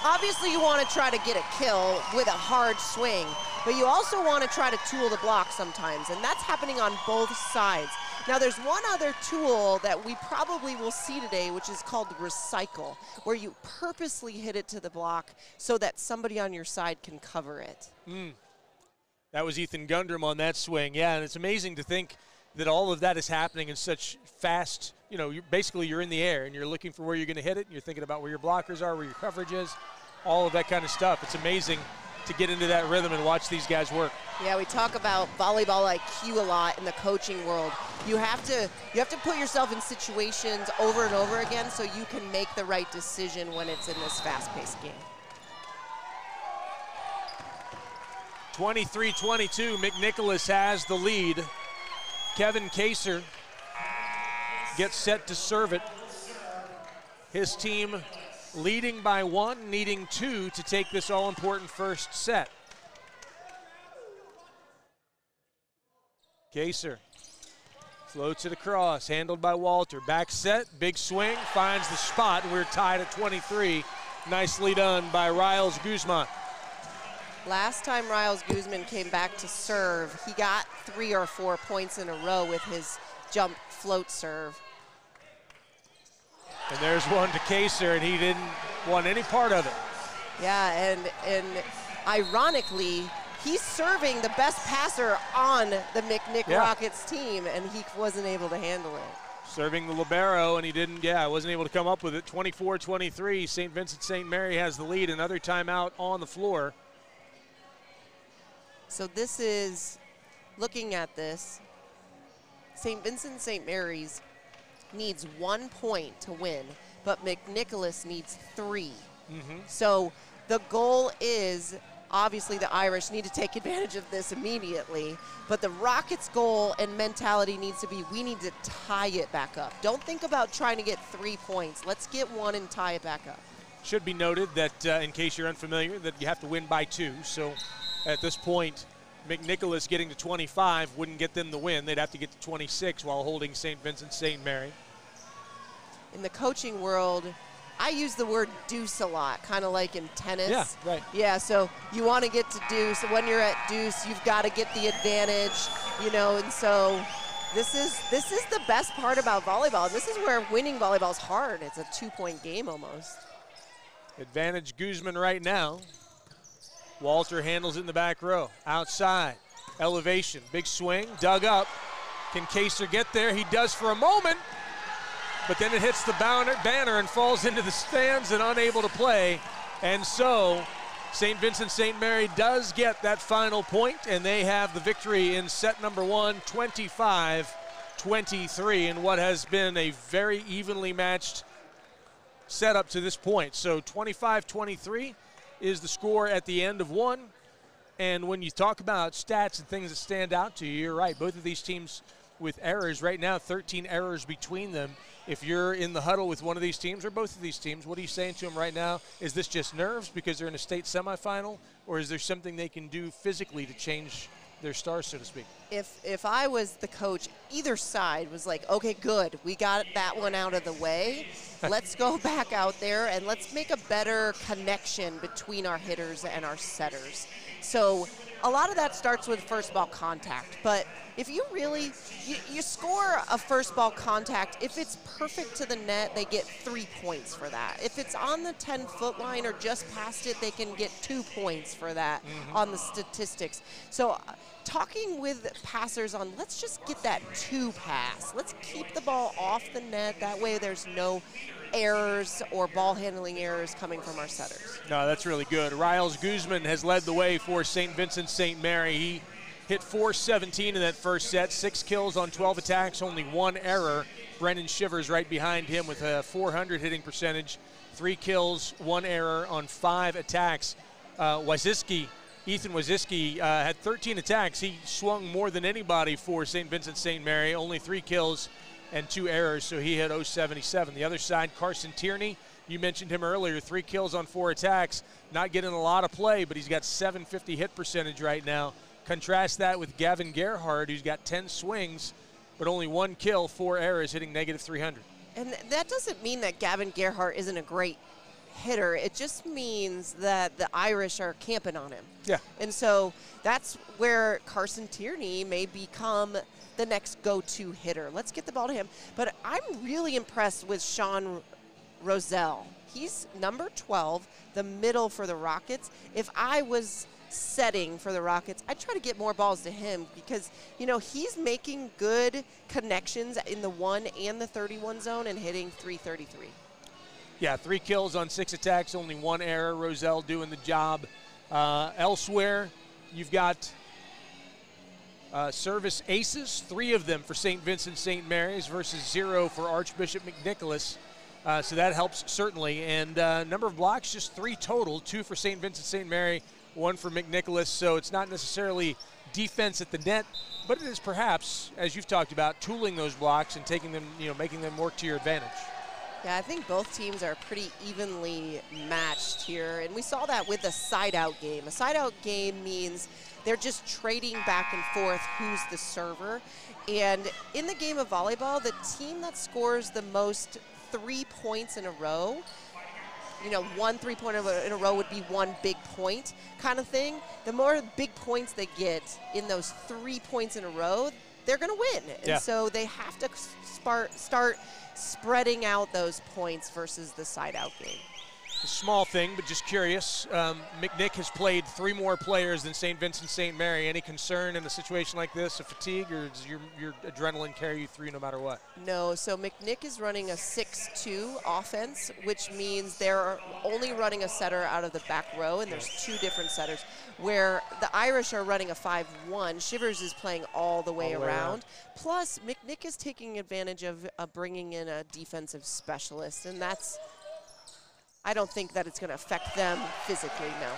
[SPEAKER 2] obviously you want to try to get a kill with a hard swing, but you also want to try to tool the block sometimes, and that's happening on both sides. Now there's one other tool that we probably will see today, which is called recycle, where you purposely hit it to the block so that somebody on your side can cover it.
[SPEAKER 1] That was Ethan Gundrum on that swing. Yeah, and it's amazing to think that all of that is happening in such fast, you know, you're in the air and you're looking for where you're going to hit it, and you're thinking about where your blockers are, where your coverage is, all of that kind of stuff. It's amazing to get into that rhythm and watch these guys work.
[SPEAKER 2] Yeah, we talk about volleyball IQ a lot in the coaching world. You have to put yourself in situations over and over again so you can make the right decision when it's in this fast-paced game.
[SPEAKER 1] 23-22, McNicholas has the lead. Kevin Kaser gets set to serve it. His team leading by 1, needing 2 to take this all-important first set. Kaser floats it across, handled by Walter. Back set, big swing, finds the spot. We're tied at 23. Nicely done by Riles Guzman.
[SPEAKER 2] Last time Riles Guzman came back to serve, he got 3 or 4 points in a row with his jump float serve.
[SPEAKER 1] And there's one to Kaser, and he didn't want any part of it.
[SPEAKER 2] Yeah, and ironically, he's serving the best passer on the McNick Rockets team, and he wasn't able to handle it.
[SPEAKER 1] Serving the libero, and he didn't, wasn't able to come up with it. 24-23, St. Vincent-St. Mary has the lead. Another timeout on the floor.
[SPEAKER 2] So this is, looking at this, St. Vincent-St. Mary's needs 1 point to win, but McNicholas needs 3. So the goal is, obviously the Irish need to take advantage of this immediately, but the Rockets' goal and mentality needs to be, we need to tie it back up. Don't think about trying to get 3 points. Let's get 1 and tie it back up.
[SPEAKER 1] Should be noted that, in case you're unfamiliar, that you have to win by 2. So at this point, McNicholas getting to 25 wouldn't get them the win. They'd have to get to 26 while holding St. Vincent-St. Mary.
[SPEAKER 2] In the coaching world, I use the word deuce a lot, kind of like in tennis.
[SPEAKER 1] Yeah, right.
[SPEAKER 2] Yeah, so you want to get to deuce. When you're at deuce, you've got to get the advantage, and so this is the best part about volleyball. This is where winning volleyball is hard. It's a 2-point game almost.
[SPEAKER 1] Advantage Guzman right now. Walter handles it in the back row. Outside, elevation, big swing, dug up. Can Kaser get there? He does for a moment, but then it hits the banner and falls into the stands and unable to play. And so St. Vincent-St. Mary does get that final point, and they have the victory in set number 1, 25-23, in what has been a very evenly matched setup to this point. So 25-23 is the score at the end of 1. And when you talk about stats and things that stand out to you, you're right. Both of these teams with errors right now, 13 errors between them. If you're in the huddle with one of these teams or both of these teams, what are you saying to them right now? Is this just nerves because they're in a state semifinal, or is there something they can do physically to change their stars, so to speak?
[SPEAKER 2] If I was the coach, either side was like, okay, good, we got that one out of the way. Let's go back out there and let's make a better connection between our hitters and our setters. So a lot of that starts with first ball contact, but if you really, you score a first ball contact, if it's perfect to the net, they get 3 points for that. If it's on the 10-foot line or just past it, they can get 2 points for that on the statistics. So talking with passers on, let's just get that 2 pass. Let's keep the ball off the net. That way there's no errors or ball handling errors coming from our setters.
[SPEAKER 1] No, that's really good. Riles Guzman has led the way for St. Vincent-St. Mary. He hit 417 in that first set, 6 kills on 12 attacks, only 1 error. Brendan Shivers right behind him with a 400 hitting percentage, 3 kills, 1 error on 5 attacks. Ethan Waziski had 13 attacks. He swung more than anybody for St. Vincent-St. Mary, only 3 kills and 2 errors, so he had 077. The other side, Carson Tierney, you mentioned him earlier, 3 kills on 4 attacks, not getting a lot of play, but he's got 750 hit percentage right now. Contrast that with Gavin Gerhardt, who's got 10 swings, but only 1 kill, 4 errors, hitting negative 300.
[SPEAKER 2] And that doesn't mean that Gavin Gerhardt isn't a great hitter. It just means that the Irish are camping on him.
[SPEAKER 1] Yeah.
[SPEAKER 2] And so that's where Carson Tierney may become the next go-to hitter. Let's get the ball to him. But I'm really impressed with Sean Roselle. He's number 12, the middle for the Rockets. If I was setting for the Rockets, I'd try to get more balls to him because, he's making good connections in the 1 and the 31 zone and hitting 333.
[SPEAKER 1] Yeah, 3 kills on 6 attacks, only 1 error. Roselle doing the job Elsewhere, you've got service aces, 3 of them for St. Vincent-St. Mary's versus 0 for Archbishop McNicholas. So that helps certainly. And number of blocks, just 3 total, 2 for St. Vincent-St. Mary, 1 for McNicholas. So it's not necessarily defense at the net, but it is perhaps, as you've talked about, tooling those blocks and taking them, making them work to your advantage.
[SPEAKER 2] Yeah, I think both teams are pretty evenly matched here, and we saw that with the side-out game. A side-out game means they're just trading back and forth who's the server. And in the game of volleyball, the team that scores the most 3 points in a row, 1 3-pointer in a row would be 1 big point kind of thing. The more big points they get in those 3 points in a row, they're going to win. And so they have to start spreading out those points versus the side-out game.
[SPEAKER 1] A small thing, but just curious. McNick has played 3 more players than St. Vincent-St. Mary. Any concern in a situation like this, a fatigue, or does your adrenaline carry you through no matter what?
[SPEAKER 2] No, so McNick is running a 6-2 offense, which means they're only running a setter out of the back row, and there's 2 different setters. Where the Irish are running a 5-1, Shivers is playing all the way around. Plus, McNick is taking advantage of bringing in a defensive specialist, and I don't think that it's going to affect them physically, no.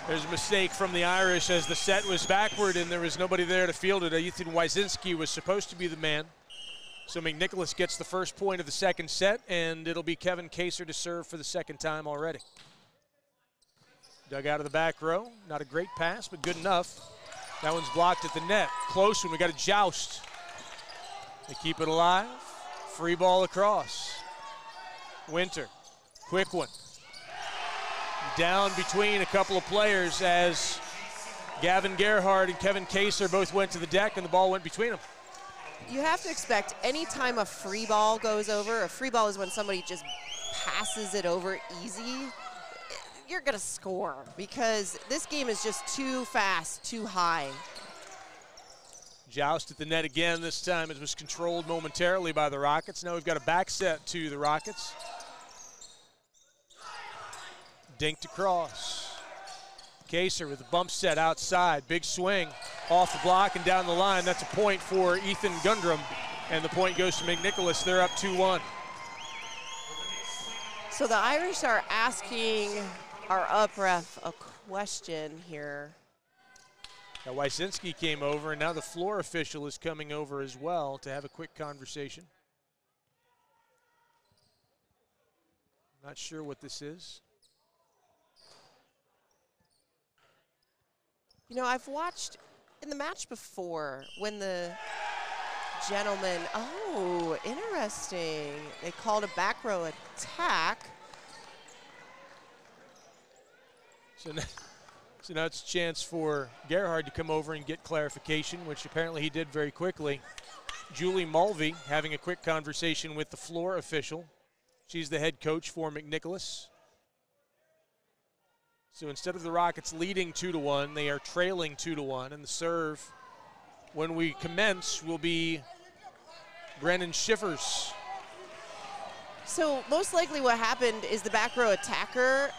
[SPEAKER 1] There's a mistake from the Irish as the set was backward and there was nobody there to field it. Ethan Wyszynski was supposed to be the man. So McNicholas gets the first point of the second set, and it'll be Kevin Kaser to serve for the second time already. Dug out of the back row. Not a great pass, but good enough. That one's blocked at the net. Close one. We got a joust. They keep it alive. Free ball across. Winter. Quick one. Down between a couple of players as Gavin Gerhardt and Kevin Kaser both went to the deck, and the ball went between them.
[SPEAKER 2] You have to expect any time a free ball goes over, a free ball is when somebody just passes it over easy, you're going to score because this game is just too fast, too high.
[SPEAKER 1] Joust at the net again. This time it was controlled momentarily by the Rockets. Now we've got a back set to the Rockets. Dinked across. Kaser with a bump set outside. Big swing off the block and down the line. That's a point for Ethan Gundrum, and the point goes to McNicholas. They're up 2-1.
[SPEAKER 2] So the Irish are asking our up ref a question here.
[SPEAKER 1] Now Wyszynski came over, and now the floor official is coming over as well to have a quick conversation. Not sure what this is.
[SPEAKER 2] I've watched in the match before when the gentleman, oh, interesting. They called a back row attack.
[SPEAKER 1] So now it's a chance for Gerhard to come over and get clarification, which apparently he did very quickly. Julie Mulvey having a quick conversation with the floor official. She's the head coach for McNicholas. So instead of the Rockets leading 2-1, they are trailing 2-1, and the serve, when we commence, will be Brennan Schiffers.
[SPEAKER 2] So most likely what happened is the back row attacker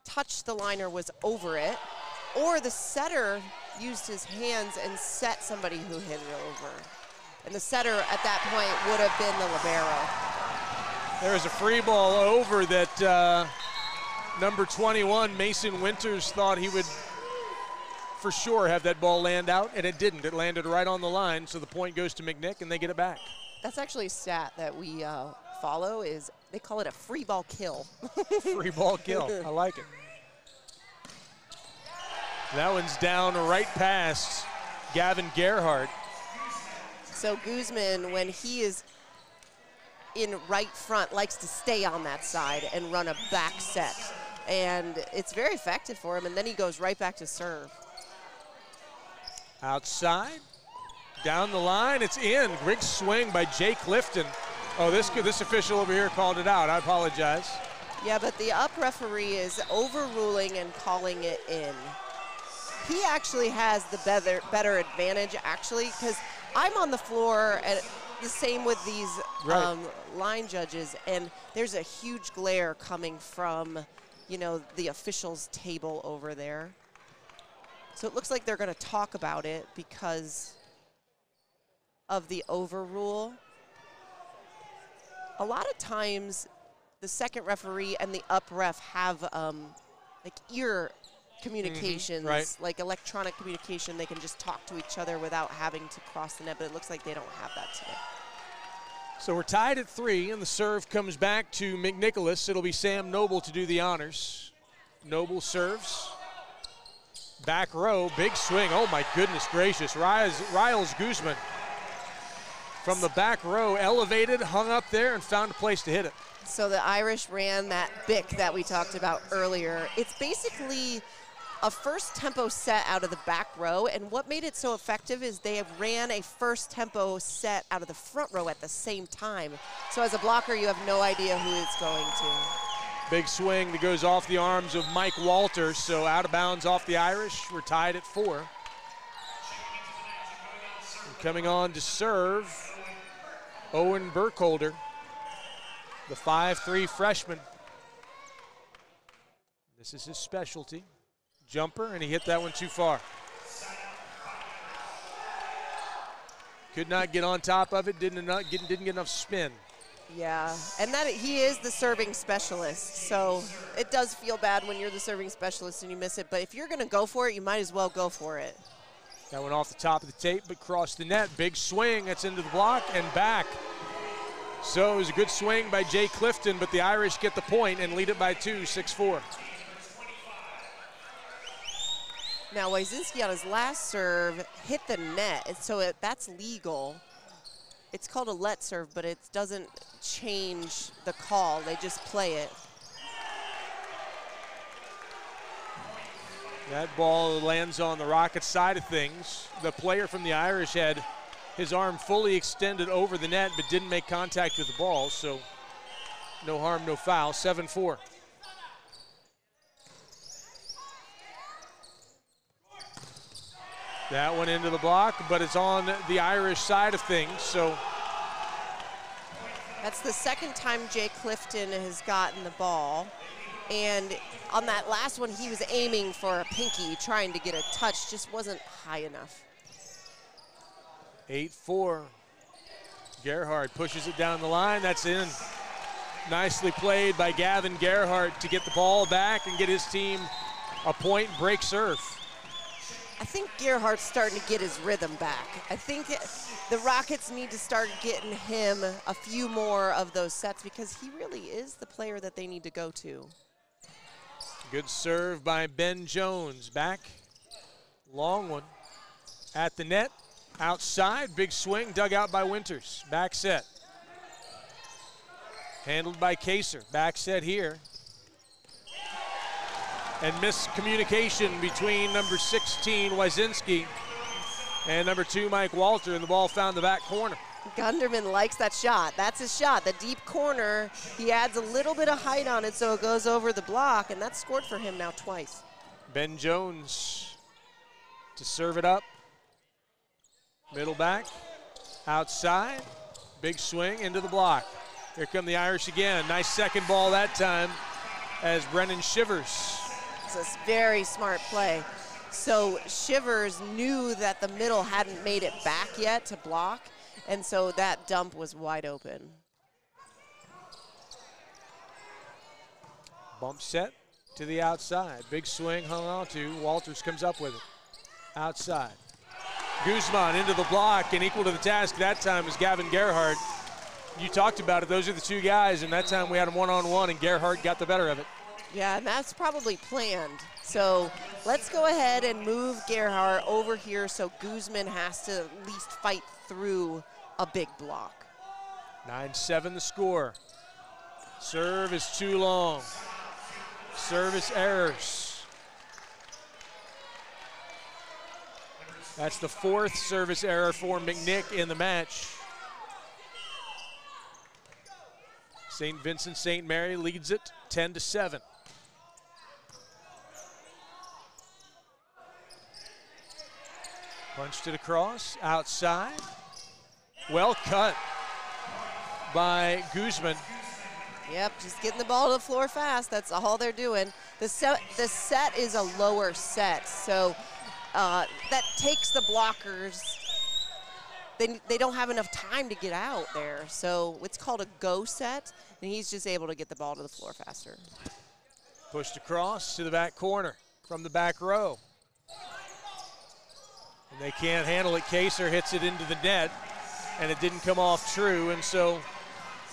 [SPEAKER 2] touched the liner, was over it, or the setter used his hands and set somebody who hit it over. And the setter at that point would have been the libero.
[SPEAKER 1] There's a free ball over that number 21, Mason Winters, thought he would for sure have that ball land out, and it didn't. It landed right on the line, so the point goes to McNick, and they get it back.
[SPEAKER 2] That's actually a stat that we follow. Is they call it a free ball kill.
[SPEAKER 1] Free ball kill. I like it. That one's down right past Gavin Gerhardt.
[SPEAKER 2] So Guzman, when he is in right front, likes to stay on that side and run a back set. And it's very effective for him, and then he goes right back to serve.
[SPEAKER 1] Outside, down the line, it's in. Big swing by Jake Clifton. Oh, this official over here called it out. I apologize.
[SPEAKER 2] Yeah, but the up referee is overruling and calling it in. He actually has the better advantage, actually, because I'm on the floor, and the same with these line judges, and there's a huge glare coming from you know, the officials' table over there. So it looks like they're going to talk about it because of the overrule. A lot of times, the second referee and the up ref have like ear communications,
[SPEAKER 1] right.
[SPEAKER 2] like electronic communication. They can just talk to each other without having to cross the net, but it looks like they don't have that today.
[SPEAKER 1] So we're tied at 3, and the serve comes back to McNicholas. It'll be Sam Noble to do the honors. Noble serves. Back row, big swing. Oh, my goodness gracious. Riles Guzman from the back row, elevated, hung up there, and found a place to hit it.
[SPEAKER 2] So the Irish ran that bick that we talked about earlier. It's basically a first tempo set out of the back row, and what made it so effective is they have ran a first tempo set out of the front row at the same time. So as a blocker, you have no idea who it's going to.
[SPEAKER 1] Big swing that goes off the arms of Mike Walters, so out of bounds off the Irish. We're tied at 4. And coming on to serve, Owen Burkholder, the 5'3" freshman. This is his specialty. Jumper, and he hit that one too far. Could not get on top of it, didn't get enough spin.
[SPEAKER 2] Yeah, and that he is the serving specialist, so it does feel bad when you're the serving specialist and you miss it, but if you're gonna go for it, you might as well go for it.
[SPEAKER 1] That went off the top of the tape, but crossed the net. Big swing, that's into the block and back. So it was a good swing by Jay Clifton, but the Irish get the point and lead it by 2, 6-4.
[SPEAKER 2] Now, Wyszynski on his last serve hit the net, and so that's legal. It's called a let serve, but it doesn't change the call. They just play it.
[SPEAKER 1] That ball lands on the Rockets side of things. The player from the Irish had his arm fully extended over the net, but didn't make contact with the ball, so no harm, no foul, 7-4. That one into the block, but it's on the Irish side of things, so.
[SPEAKER 2] That's the second time Jay Clifton has gotten the ball. And on that last one, he was aiming for a pinky, trying to get a touch, just wasn't high enough.
[SPEAKER 1] 8-4. Gerhardt pushes it down the line, that's in. Nicely played by Gavin Gerhardt to get the ball back and get his team a point break serve.
[SPEAKER 2] I think Gerhardt's starting to get his rhythm back. I think the Rockets need to start getting him a few more of those sets because he really is the player that they need to go to.
[SPEAKER 1] Good serve by Ben Jones. Back, long one. At the net, outside, big swing, dug out by Winters. Back set. Handled by Kaser. Back set here. And miscommunication between number 16, Wyszynski, and number 2, Mike Walter, and the ball found the back corner.
[SPEAKER 2] Gunderman likes that shot. That's his shot, the deep corner. He adds a little bit of height on it so it goes over the block, and that's scored for him now twice.
[SPEAKER 1] Ben Jones to serve it up. Middle back, outside, big swing into the block. Here come the Irish again. Nice second ball that time as Brennan Shivers.
[SPEAKER 2] It's a very smart play. So Shivers knew that the middle hadn't made it back yet to block, and so that dump was wide open.
[SPEAKER 1] Bump set to the outside. Big swing hung on to. Walters comes up with it. Outside. Guzman into the block, and equal to the task that time is Gavin Gerhardt. You talked about it. Those are the two guys, and that time we had them one-on-one, and Gerhardt got the better of it.
[SPEAKER 2] Yeah, and that's probably planned. So let's go ahead and move Gerhardt over here so Guzman has to at least fight through a big block.
[SPEAKER 1] 9-7 the score. Serve is too long. Service errors. That's the 4th service error for McNick in the match. St. Vincent-St. Mary leads it 10-7. Punched it across, outside. Well cut by Guzman.
[SPEAKER 2] Yep, just getting the ball to the floor fast. That's all they're doing. The set is a lower set, so that takes the blockers. They don't have enough time to get out there, so it's called a go set, and he's just able to get the ball to the floor faster.
[SPEAKER 1] Pushed across to the back corner from the back row. And they can't handle it. Kaser hits it into the net, and it didn't come off true, and so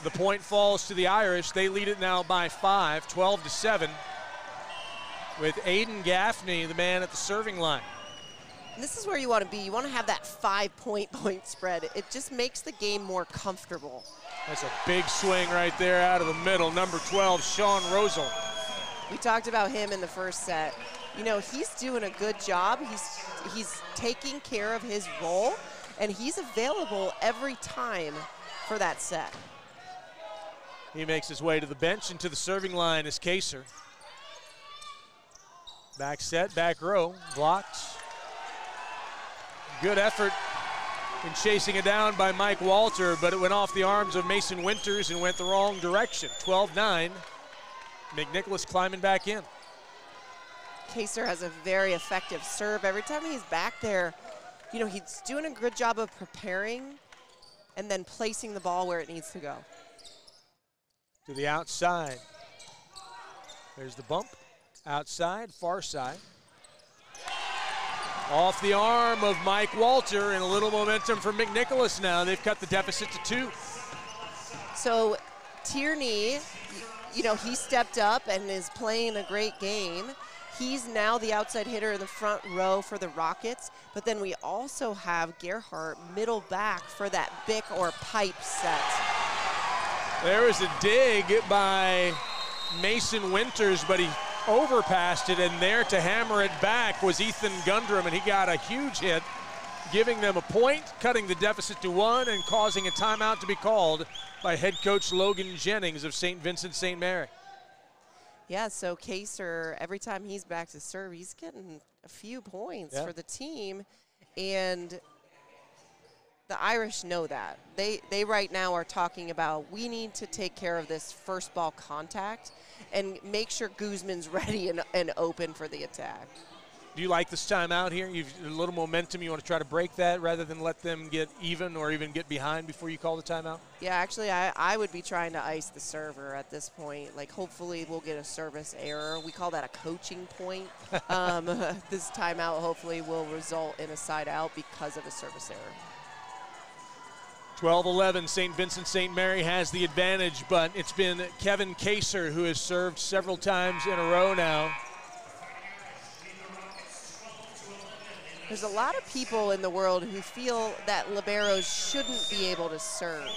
[SPEAKER 1] the point falls to the Irish. They lead it now by 5, 12-7, with Aiden Gaffney, the man at the serving line.
[SPEAKER 2] And this is where you want to be. You want to have that 5-point spread. It just makes the game more comfortable.
[SPEAKER 1] That's a big swing right there out of the middle. Number 12, Sean Rosal.
[SPEAKER 2] We talked about him in the first set. You know, he's doing a good job. He's taking care of his role, and he's available every time for that set.
[SPEAKER 1] He makes his way to the bench and to the serving line is Kaser. Back set, back row, blocked. Good effort in chasing it down by Mike Walter, but it went off the arms of Mason Winters and went the wrong direction. 12-9, McNicholas climbing back in.
[SPEAKER 2] Kaser has a very effective serve. Every time he's back there, you know, he's doing a good job of preparing and then placing the ball where it needs to go.
[SPEAKER 1] To the outside. There's the bump. Outside, far side. Off the arm of Mike Walter, and a little momentum for McNicholas now. They've cut the deficit to 2.
[SPEAKER 2] So Tierney, you know, he stepped up and is playing a great game. He's now the outside hitter in the front row for the Rockets, but then we also have Gerhardt middle back for that Bic or pipe set.
[SPEAKER 1] There was a dig by Mason Winters, but he overpassed it, and there to hammer it back was Ethan Gundrum, and he got a huge hit, giving them a point, cutting the deficit to 1, and causing a timeout to be called by head coach Logan Jennings of St. Vincent-St. Mary.
[SPEAKER 2] Yeah, so Kaser, every time he's back to serve, he's getting a few points for the team, and the Irish know that. They right now are talking about, we need to take care of this first ball contact and make sure Guzman's ready and open for the attack.
[SPEAKER 1] Do you like this timeout here? You've a little momentum. You want to try to break that rather than let them get even or even get behind before you call the timeout?
[SPEAKER 2] Yeah, actually, I would be trying to ice the server at this point. Like, hopefully we'll get a service error. We call that a coaching point. This timeout hopefully will result in a side out because of a service error.
[SPEAKER 1] 12-11, St. Vincent-St. Mary has the advantage, but it's been Kevin Kaser who has served several times in a row now.
[SPEAKER 2] There's a lot of people in the world who feel that liberos shouldn't be able to serve,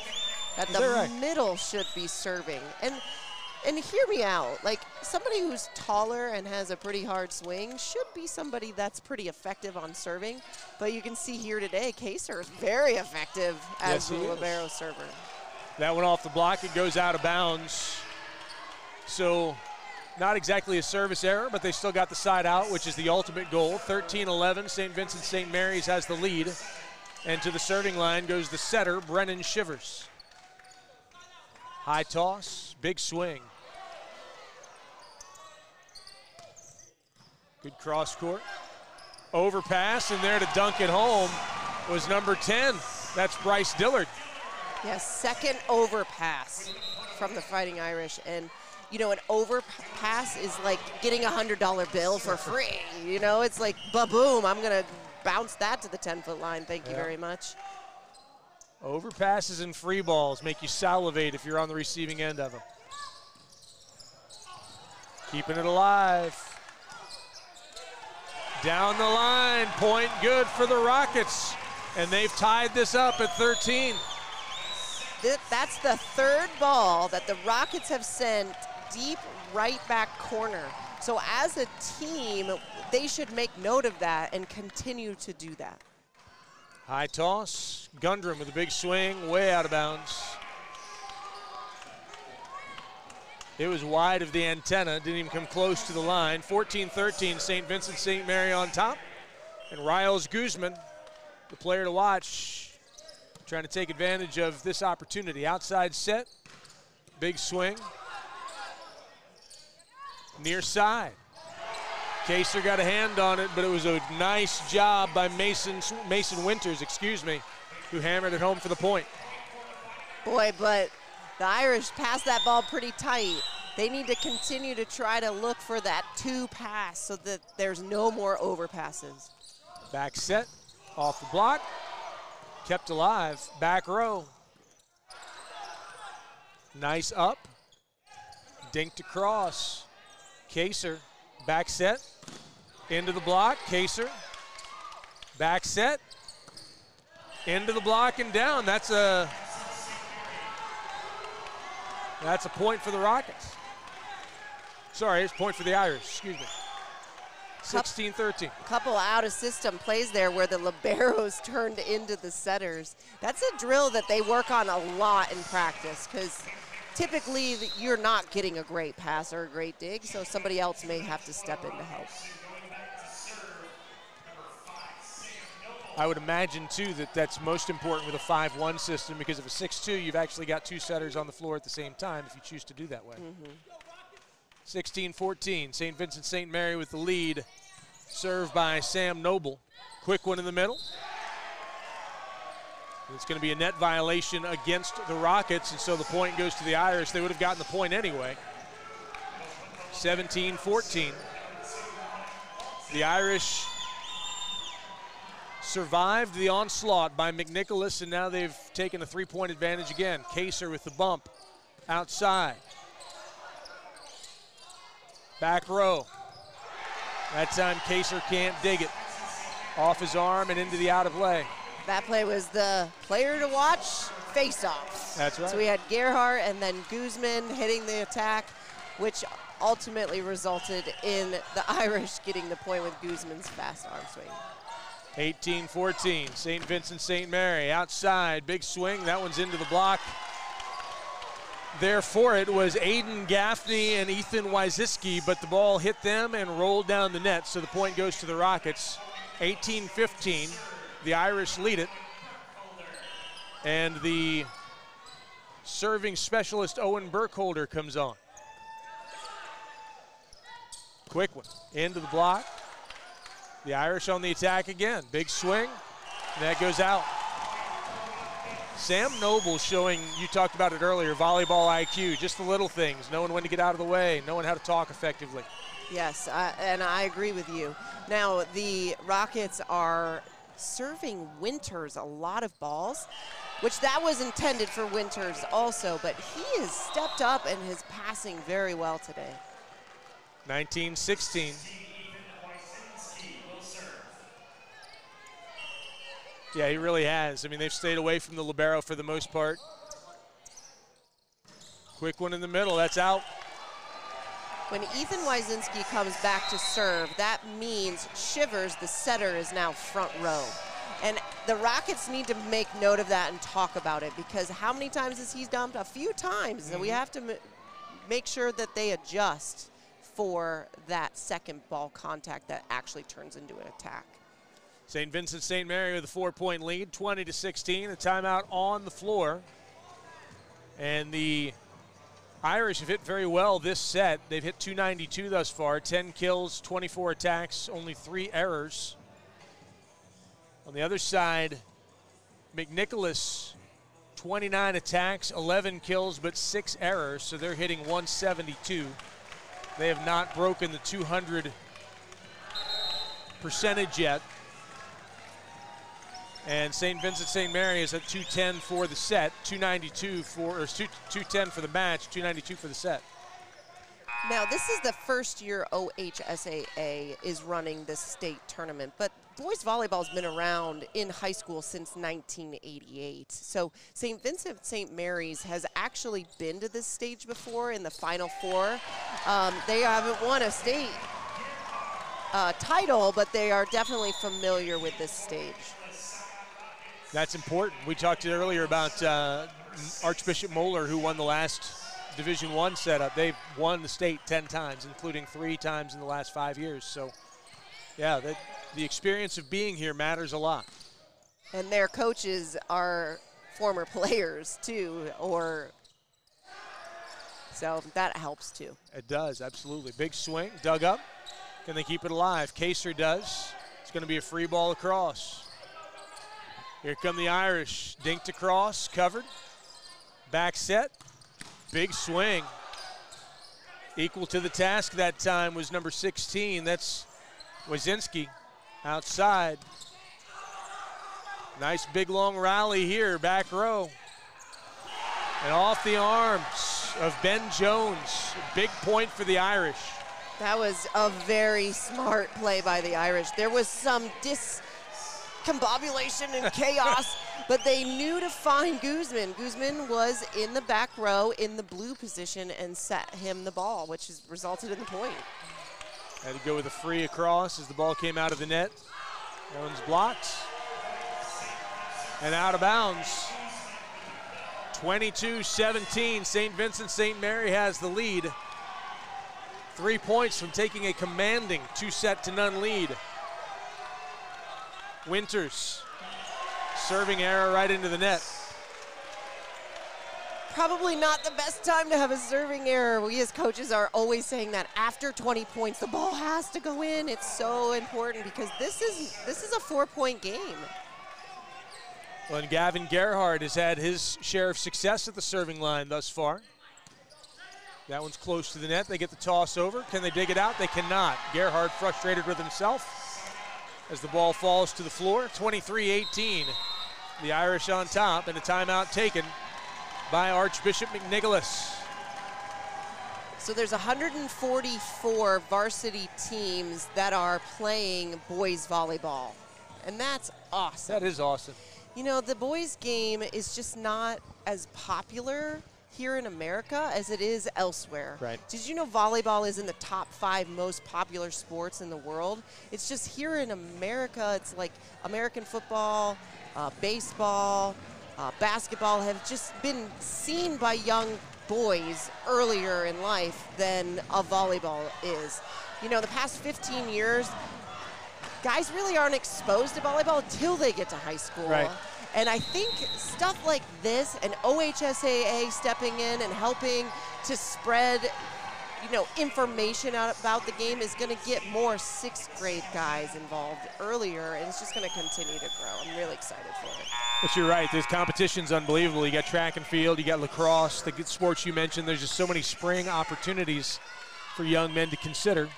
[SPEAKER 2] that the middle should be serving. And hear me out, like somebody who's taller and has a pretty hard swing should be somebody that's pretty effective on serving. But you can see here today, Kaser is very effective as a libero server.
[SPEAKER 1] That went off the block, it goes out of bounds. So not exactly a service error, but they still got the side out, which is the ultimate goal. 13-11, St. Vincent-St. Mary's has the lead. And to the serving line goes the setter, Brennan Shivers. High toss, big swing. Good cross court. Overpass, and there to dunk it home was number 10. That's Bryce Dillard.
[SPEAKER 2] Yeah, second overpass from the Fighting Irish. And, you know, an overpass is like getting a $100 bill for free. You know, it's like, ba-boom, I'm going to bounce that to the 10-foot line. Thank you very much.
[SPEAKER 1] Overpasses and free balls make you salivate if you're on the receiving end of them. Keeping it alive. Down the line, point good for the Rockets. And they've tied this up at 13.
[SPEAKER 2] That's the third ball that the Rockets have sent deep right back corner. So as a team, they should make note of that and continue to do that.
[SPEAKER 1] High toss, Gundrum with a big swing, way out of bounds. It was wide of the antenna, didn't even come close to the line. 14-13, St. Vincent-St. Mary on top. And Riles Guzman, the player to watch, trying to take advantage of this opportunity. Outside set, big swing, near side. Kaser got a hand on it, but it was a nice job by Mason Winters, who hammered it home for the point.
[SPEAKER 2] Boy, but the Irish passed that ball pretty tight. They need to continue to try to look for that 2 pass so that there's no more overpasses.
[SPEAKER 1] Back set, off the block, kept alive, back row. Nice up, dinked across. Kaser, back set, into the block, Kaser, back set, into the block and down. That's a point for the Rockets. Sorry, it's a point for the Irish, excuse me. 16-13.
[SPEAKER 2] Couple out-of-system plays there where the liberos turned into the setters. That's a drill that they work on a lot in practice because typically you're not getting a great pass or a great dig, so somebody else may have to step in to help.
[SPEAKER 1] I would imagine, too, that that's most important with a 5-1 system because of a 6-2, you've actually got 2 setters on the floor at the same time if you choose to do that way. 16-14, St. Vincent-St. Mary with the lead. Served by Sam Noble. Quick one in the middle. It's going to be a net violation against the Rockets, and so the point goes to the Irish. They would have gotten the point anyway. 17-14. The Irish survived the onslaught by McNicholas, and now they've taken a 3-point advantage again. Kaser with the bump outside. Back row. That time Kaser can't dig it. Off his arm and into the out of play.
[SPEAKER 2] That play was the player to watch face-off.
[SPEAKER 1] That's right.
[SPEAKER 2] So we had Gerhardt and then Guzman hitting the attack, which ultimately resulted in the Irish getting the point with Guzman's fast arm swing.
[SPEAKER 1] 18-14, St. Vincent-St. Mary outside, big swing. That one's into the block. There for it was Aiden Gaffney and Ethan Wyziski, but the ball hit them and rolled down the net, so the point goes to the Rockets. 18-15, the Irish lead it. And the serving specialist Owen Burkholder comes on. Quick one, into the block. The Irish on the attack again. Big swing, and that goes out. Sam Noble showing, you talked about it earlier, volleyball IQ, just the little things, knowing when to get out of the way, knowing how to talk effectively.
[SPEAKER 2] Yes, and I agree with you. Now, the Rockets are serving Winters a lot of balls, which that was intended for Winters also, but he has stepped up and is passing very well today.
[SPEAKER 1] 19-16. Yeah, he really has. I mean, they've stayed away from the libero for the most part. Quick one in the middle, that's out.
[SPEAKER 2] When Ethan Wyzinski comes back to serve, that means Shivers, the setter, is now front row. And the Rockets need to make note of that and talk about it, because how many times has he dumped? A few times. And we have to make sure that they adjust for that second ball contact that actually turns into an attack.
[SPEAKER 1] St. Vincent-St. Mary with a 4-point lead, 20-16, a timeout on the floor. And the Irish have hit very well this set. They've hit 292 thus far, 10 kills, 24 attacks, only 3 errors. On the other side, McNicholas, 29 attacks, 11 kills, but 6 errors, so they're hitting 172. They have not broken the 200 percentage yet. And St. Vincent-St. Mary is at 210 for the set, 292 for, or 210 for the match, 292 for the set.
[SPEAKER 2] Now, this is the first year OHSAA is running this state tournament, but boys volleyball has been around in high school since 1988. So St. Vincent-St. Mary's has actually been to this stage before in the Final Four. They haven't won a state title, but they are definitely familiar with this stage.
[SPEAKER 1] That's important. We talked earlier about Archbishop Moeller, who won the last Division I setup. They've won the state 10 times, including 3 times in the last 5 years. So, yeah, the experience of being here matters a lot.
[SPEAKER 2] And their coaches are former players, too, or So that helps too.
[SPEAKER 1] It does, absolutely. Big swing, dug up. Can they keep it alive? Kaser does. It's going to be a free ball across. Here come the Irish. Dinked across, covered. Back set. Big swing. Equal to the task that time was number 16. That's Wazinski outside. Nice big long rally here, back row. And off the arms of Ben Jones. Big point for the Irish.
[SPEAKER 2] That was a very smart play by the Irish. There was some discombobulation and chaos, but they knew to find Guzman. Guzman was in the back row in the blue position and set him the ball, which has resulted in the point.
[SPEAKER 1] Had to go with a free across as the ball came out of the net. Jones blocked. And out of bounds. 22-17, St. Vincent-St. Mary has the lead. 3 points from taking a commanding 2-0 lead. Winters, serving error right into the net.
[SPEAKER 2] Probably not the best time to have a serving error. We as coaches are always saying that after 20 points, the ball has to go in. It's so important because this is a 4-point game.
[SPEAKER 1] Well, and Gavin Gerhardt has had his share of success at the serving line thus far. That one's close to the net. They get the toss over. Can they dig it out? They cannot. Gerhardt frustrated with himself as the ball falls to the floor. 23-18. The Irish on top, and a timeout taken by Archbishop McNicholas.
[SPEAKER 2] So there's 144 varsity teams that are playing boys volleyball, and that's awesome.
[SPEAKER 1] That is awesome.
[SPEAKER 2] You know, the boys game is just not as popular here in America as it is elsewhere.
[SPEAKER 1] Right.
[SPEAKER 2] Did you know volleyball is in the top 5 most popular sports in the world? It's just here in America, it's like American football, baseball, basketball have just been seen by young boys earlier in life than a volleyball is. You know, the past 15 years, guys really aren't exposed to volleyball until they get to high school.
[SPEAKER 1] Right.
[SPEAKER 2] And I think stuff like this and OHSAA stepping in and helping to spread, you know, information out about the game is going to get more 6th grade guys involved earlier, and it's just going to continue to grow. I'm really excited for it.
[SPEAKER 1] But you're right, this competition's unbelievable. You got track and field, you got lacrosse, the good sports you mentioned. There's just so many spring opportunities for young men to consider.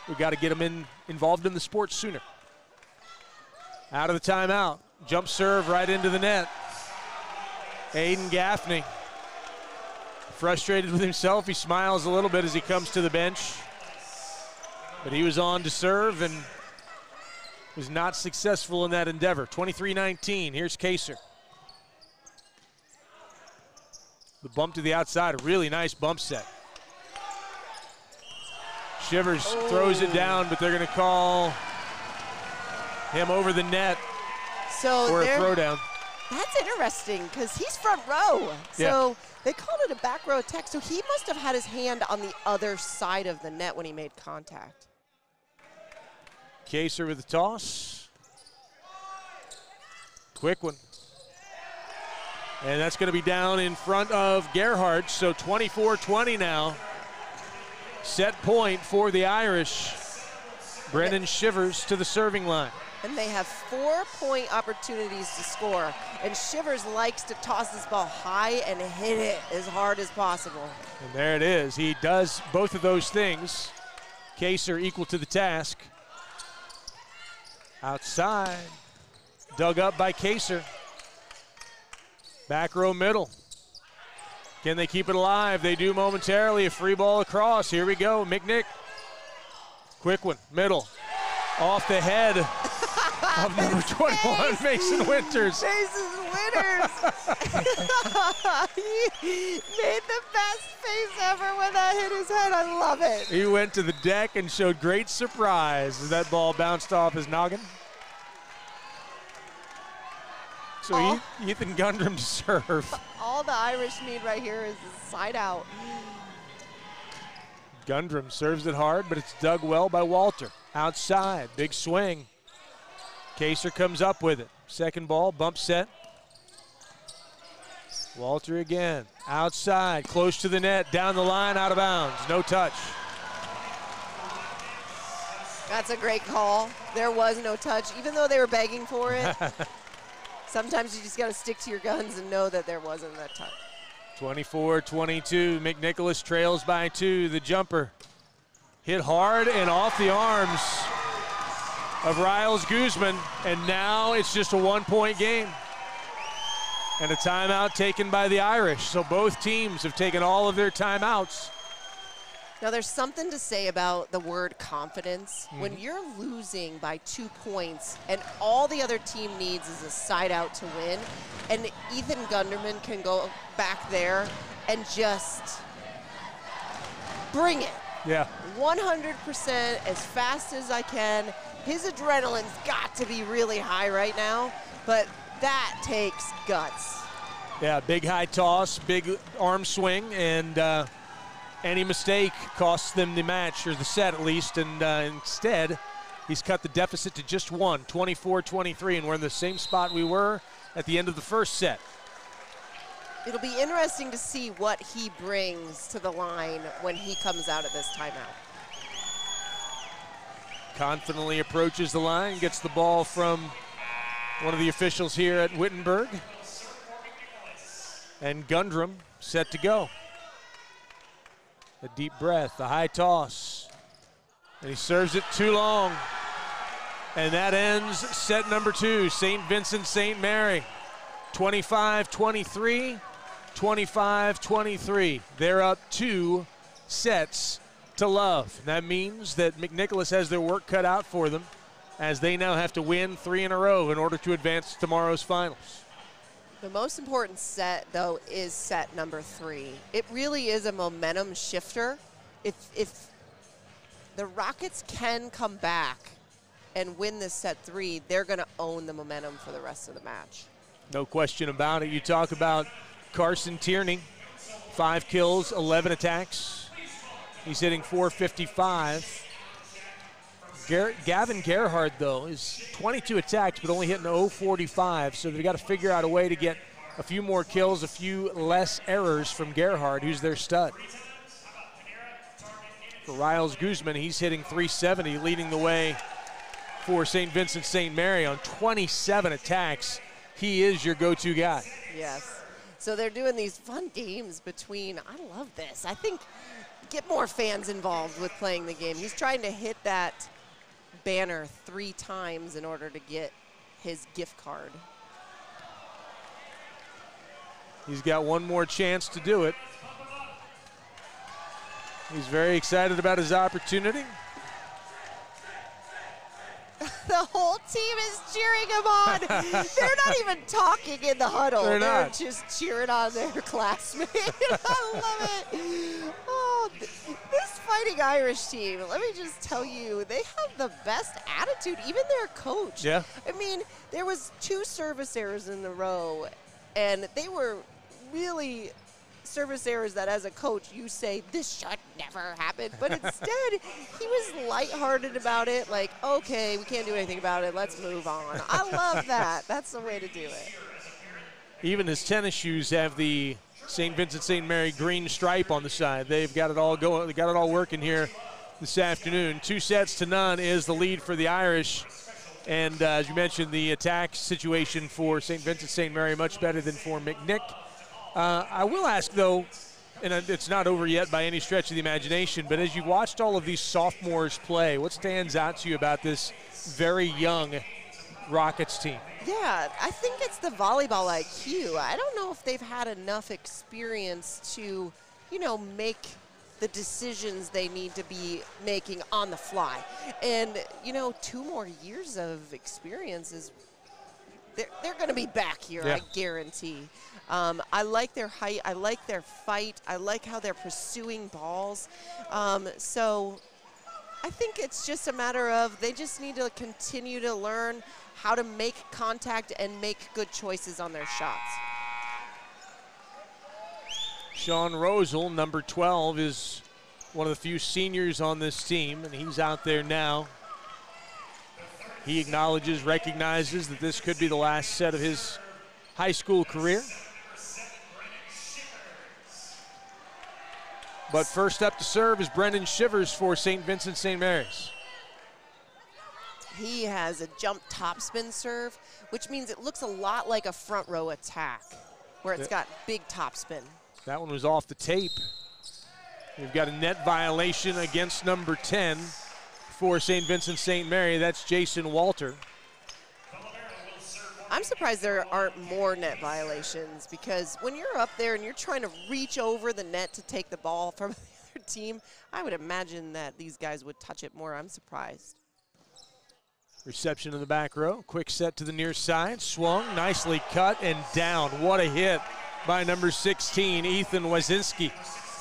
[SPEAKER 1] We've got to get them involved in the sports sooner. Out of the timeout. Jump serve right into the net. Aiden Gaffney. Frustrated with himself. He smiles a little bit as he comes to the bench. But he was on to serve and was not successful in that endeavor. 23-19. Here's Kaser. The bump to the outside. A really nice bump set. Shivers throws it down, but they're going to call him over the net for a throwdown.
[SPEAKER 2] That's interesting because he's front row. So they called it a back row attack. So he must have had his hand on the other side of the net when he made contact.
[SPEAKER 1] Kaser with the toss. Quick one. And that's going to be down in front of Gerhardt. So 24-20 now. Set point for the Irish. Brennan Shivers to the serving line.
[SPEAKER 2] And they have 4-point opportunities to score. And Shivers likes to toss this ball high and hit it as hard as possible.
[SPEAKER 1] And there it is. He does both of those things. Kaser equal to the task. Outside. Dug up by Kaser. Back row middle. Can they keep it alive? They do momentarily. A free ball across. Here we go. McNick. Quick one. Middle. Off the head of number 21, Mason Winters.
[SPEAKER 2] Mason Winters. He made the best face ever when that hit his head. I love it.
[SPEAKER 1] He went to the deck and showed great surprise as that ball bounced off his noggin. So Ethan Gundrum to serve.
[SPEAKER 2] All the Irish need right here is a side out.
[SPEAKER 1] Gundrum serves it hard, but it's dug well by Walter. Outside, big swing. Kaser comes up with it. Second ball, bump set. Walter again, outside, close to the net, down the line, out of bounds, no touch.
[SPEAKER 2] That's a great call. There was no touch, even though they were begging for it. Sometimes you just got to stick to your guns and know that there wasn't that touch.
[SPEAKER 1] 24-22, McNicholas trails by 2. The jumper hit hard and off the arms of Riles Guzman, and now it's just a 1-point game. And a timeout taken by the Irish. So both teams have taken all of their timeouts.
[SPEAKER 2] Now there's something to say about the word confidence. When you're losing by 2 points and all the other team needs is a side out to win, and Ethan Gunderman can go back there and just bring it.
[SPEAKER 1] Yeah.
[SPEAKER 2] 100% as fast as I can. His adrenaline's got to be really high right now, but that takes guts.
[SPEAKER 1] Yeah, big high toss, big arm swing, and any mistake costs them the match, or the set at least, and instead he's cut the deficit to just 1, 24-23, and we're in the same spot we were at the end of the first set.
[SPEAKER 2] It'll be interesting to see what he brings to the line when he comes out of this timeout.
[SPEAKER 1] Confidently approaches the line, gets the ball from one of the officials here at Wittenberg. And Gundrum set to go. A deep breath, a high toss. And he serves it too long. And that ends set number 2, St. Vincent-St. Mary. 25-23, 25-23. They're up 2 sets to love. That means that McNicholas has their work cut out for them, as they now have to win 3 in a row in order to advance to tomorrow's finals.
[SPEAKER 2] The most important set, though, is set number 3. It really is a momentum shifter. If the Rockets can come back and win this set 3, they're going to own the momentum for the rest of the match.
[SPEAKER 1] No question about it. You talk about Carson Tierney, 5 kills, 11 attacks. He's hitting .455. Gavin Gerhardt, though, is 22 attacks, but only hitting .045, so they've got to figure out a way to get a few more kills, a few less errors from Gerhardt, who's their stud. For Riles Guzman, he's hitting .370, leading the way for St. Vincent-St. Mary on 27 attacks. He is your go-to guy.
[SPEAKER 2] Yes. So they're doing these fun games between, I love this. I think get more fans involved with playing the game. He's trying to hit that banner 3 times in order to get his gift card.
[SPEAKER 1] He's got one more chance to do it. He's very excited about his opportunity.
[SPEAKER 2] The whole team is cheering him on. They're not even talking in the huddle. They're just cheering on their classmate. I love it. Oh, this Fighting Irish team, let me just tell you, they have the best attitude, even their coach.
[SPEAKER 1] Yeah.
[SPEAKER 2] I mean, there was 2 service errors in a row, and they were really service errors that as a coach you say this should never happen, but instead he was lighthearted about it, like, okay, we can't do anything about it, let's move on. I love that. That's the way to do it.
[SPEAKER 1] Even his tennis shoes have the St. Vincent-St. Mary green stripe on the side. They've got it all going. They got it all working here this afternoon. 2-0 is the lead for the Irish. And as you mentioned, the attack situation for St. Vincent-St. Mary much better than for McNick. I will ask, though, and it's not over yet by any stretch of the imagination, but as you watched all of these sophomores play, what stands out to you about this very young Rockets team?
[SPEAKER 2] Yeah, I think it's the volleyball IQ. I don't know if they've had enough experience to, make the decisions they need to be making on the fly. And, 2 more years of experience is they're going to be back here, yeah. I guarantee. I like their height. I like their fight. I like how they're pursuing balls. So I think it's just a matter of they just need to continue to learn how to make contact and make good choices on their shots.
[SPEAKER 1] Sean Rosal, number 12, is one of the few seniors on this team, and he's out there now. He acknowledges, recognizes that this could be the last set of his high school career. But first up to serve is Brendan Shivers for St. Vincent-St. Mary's.
[SPEAKER 2] He has a jump topspin serve, which means it looks a lot like a front row attack, where it's got big topspin.
[SPEAKER 1] That one was off the tape. We've got a net violation against number 10 for St. Vincent-St. Mary. That's Jason Walter.
[SPEAKER 2] I'm surprised there aren't more net violations, because when you're up there and you're trying to reach over the net to take the ball from the other team, I would imagine that these guys would touch it more. I'm surprised.
[SPEAKER 1] Reception in the back row. Quick set to the near side. Swung, nicely cut and down. What a hit by number 16, Ethan Wazinski.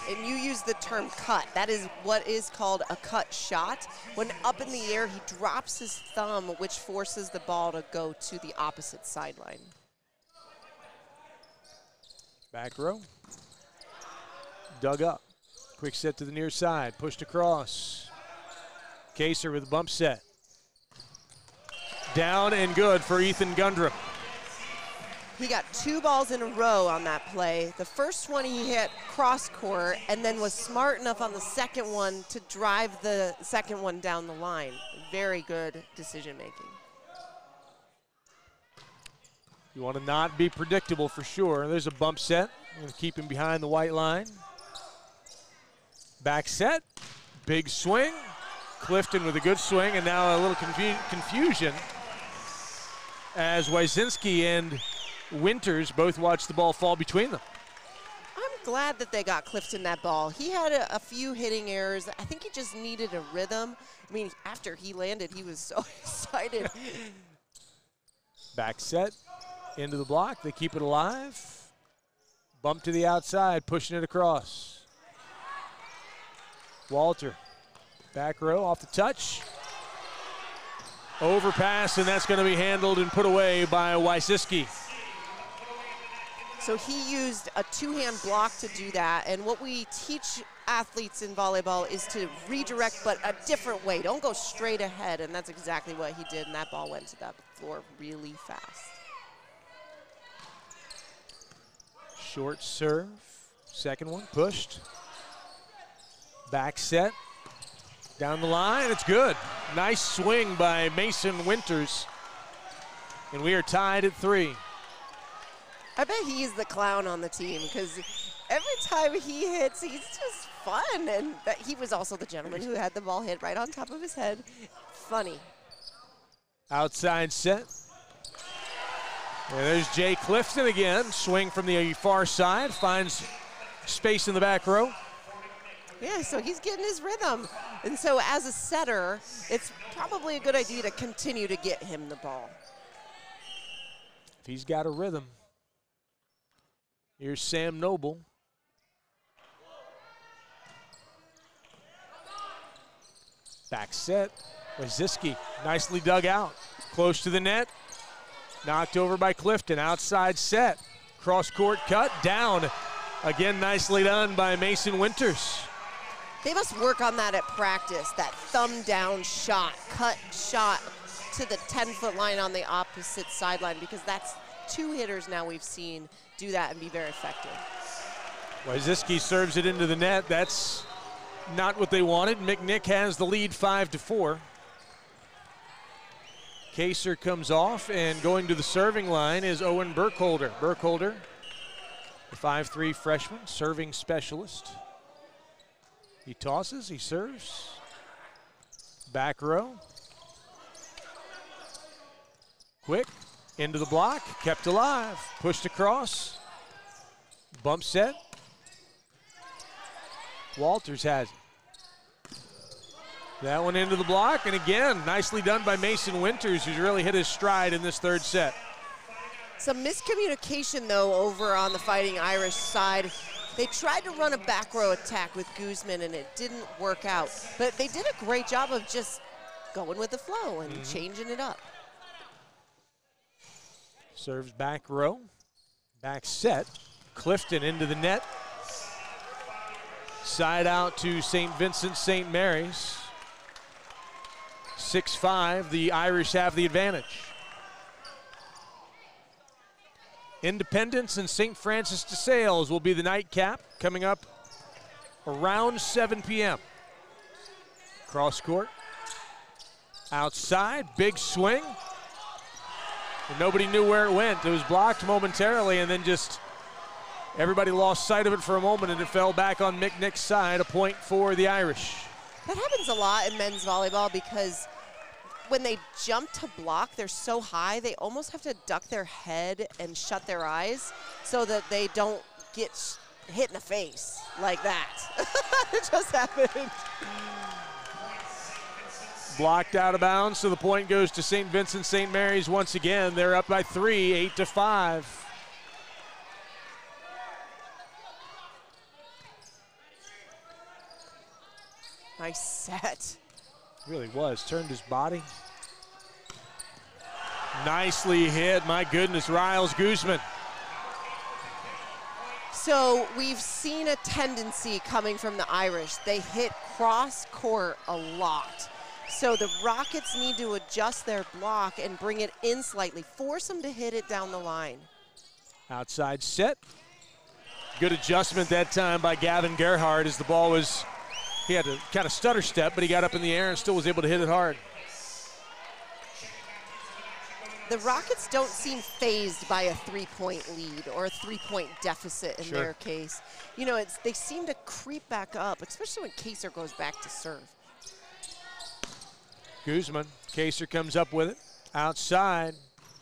[SPEAKER 2] And you use the term cut. That is what is called a cut shot. When up in the air, he drops his thumb, which forces the ball to go to the opposite sideline.
[SPEAKER 1] Back row. Dug up. Quick set to the near side. Pushed across. Kaser with a bump set. Down and good for Ethan Gundrum.
[SPEAKER 2] He got 2 balls in a row on that play. The first one he hit cross court, and then was smart enough on the second one to drive the second one down the line. Very good decision making.
[SPEAKER 1] You want to not be predictable for sure. There's a bump set. Going to keep him behind the white line. Back set. Big swing. Clifton with a good swing, and now a little confusion as Wazinski and Winters both watch the ball fall between them.
[SPEAKER 2] I'm glad that they got Clifton that ball. He had a few hitting errors. I think he just needed a rhythm. I mean, after he landed, he was so excited.
[SPEAKER 1] Back set into the block. They keep it alive. Bump to the outside, pushing it across. Walter, back row off the touch. Overpass, and that's going to be handled and put away by Wazinski.
[SPEAKER 2] So he used a 2-hand block to do that, and what we teach athletes in volleyball is to redirect, but a different way. Don't go straight ahead, and that's exactly what he did, and that ball went to that floor really fast.
[SPEAKER 1] Short serve, second one pushed. Back set, down the line, it's good. Nice swing by Mason Winters, and we are tied at 3.
[SPEAKER 2] I bet he's the clown on the team, because every time he hits, he's just fun. And he was also the gentleman who had the ball hit right on top of his head. Funny.
[SPEAKER 1] Outside set. And there's Jay Clifton again. Swing from the far side, finds space in the back row.
[SPEAKER 2] Yeah, so he's getting his rhythm. And so as a setter, it's probably a good idea to continue to get him the ball.
[SPEAKER 1] If he's got a rhythm. Here's Sam Noble. Back set. Wazinski nicely dug out. Close to the net. Knocked over by Clifton. Outside set. Cross court cut. Down. Again, nicely done by Mason Winters.
[SPEAKER 2] They must work on that at practice, that thumb down shot, cut shot to the 10-foot line on the opposite sideline, because that's 2 hitters now we've seen do that and be very effective.
[SPEAKER 1] Wazinski serves it into the net. That's not what they wanted. McNick has the lead 5-4. Kaser comes off, and going to the serving line is Owen Burkholder. Burkholder, the 5'3" freshman, serving specialist. He tosses, he serves. Back row. Quick, into the block, kept alive, pushed across. Bump set. Walters has it. That one into the block, and again, nicely done by Mason Winters, who's really hit his stride in this third set.
[SPEAKER 2] Some miscommunication, though, over on the Fighting Irish side. They tried to run a back row attack with Guzman, and it didn't work out. But they did a great job of just going with the flow and changing it up.
[SPEAKER 1] Serves back row. Back set. Clifton into the net. Side out to St. Vincent-St. Mary's. 6-5, the Irish have the advantage. Independence and St. Francis de Sales will be the nightcap coming up around 7 p.m. Cross court. Outside, big swing. And nobody knew where it went. It was blocked momentarily, and then just everybody lost sight of it for a moment, and it fell back on McNick's side. A point for the Irish.
[SPEAKER 2] That happens a lot in men's volleyball because when they jump to block, they're so high, they almost have to duck their head and shut their eyes so that they don't get hit in the face like that. It just happened.
[SPEAKER 1] Blocked out of bounds, so the point goes to St. Vincent-St. Mary's once again. They're up by 3, 8-5.
[SPEAKER 2] Nice set.
[SPEAKER 1] Really was. Turned his body. Nicely hit. My goodness, Riles Guzman.
[SPEAKER 2] So we've seen a tendency coming from the Irish. They hit cross court a lot. So the Rockets need to adjust their block and bring it in slightly. Force them to hit it down the line.
[SPEAKER 1] Outside set. Good adjustment that time by Gavin Gerhardt as the ball was, he had to kind of stutter step, but he got up in the air and still was able to hit it hard.
[SPEAKER 2] The Rockets don't seem phased by a 3-point lead or a 3-point deficit in their case. You know, they seem to creep back up, especially when Kaser goes back to serve.
[SPEAKER 1] Guzman, Kaser comes up with it. Outside,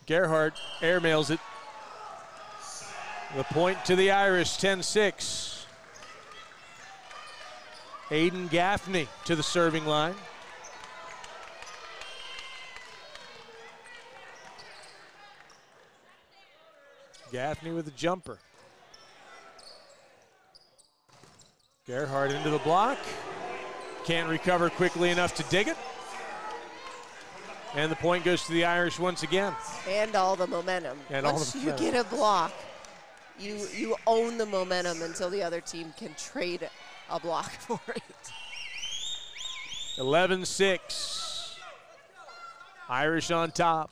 [SPEAKER 1] Gerhardt airmails it. The point to the Irish, 10-6. Aiden Gaffney to the serving line. Gaffney with a jumper. Gerhardt into the block. Can't recover quickly enough to dig it. And the point goes to the Irish once again.
[SPEAKER 2] And all the momentum.
[SPEAKER 1] And
[SPEAKER 2] once you get a block, you own the momentum until the other team can trade a block for it.
[SPEAKER 1] 11-6. Irish on top.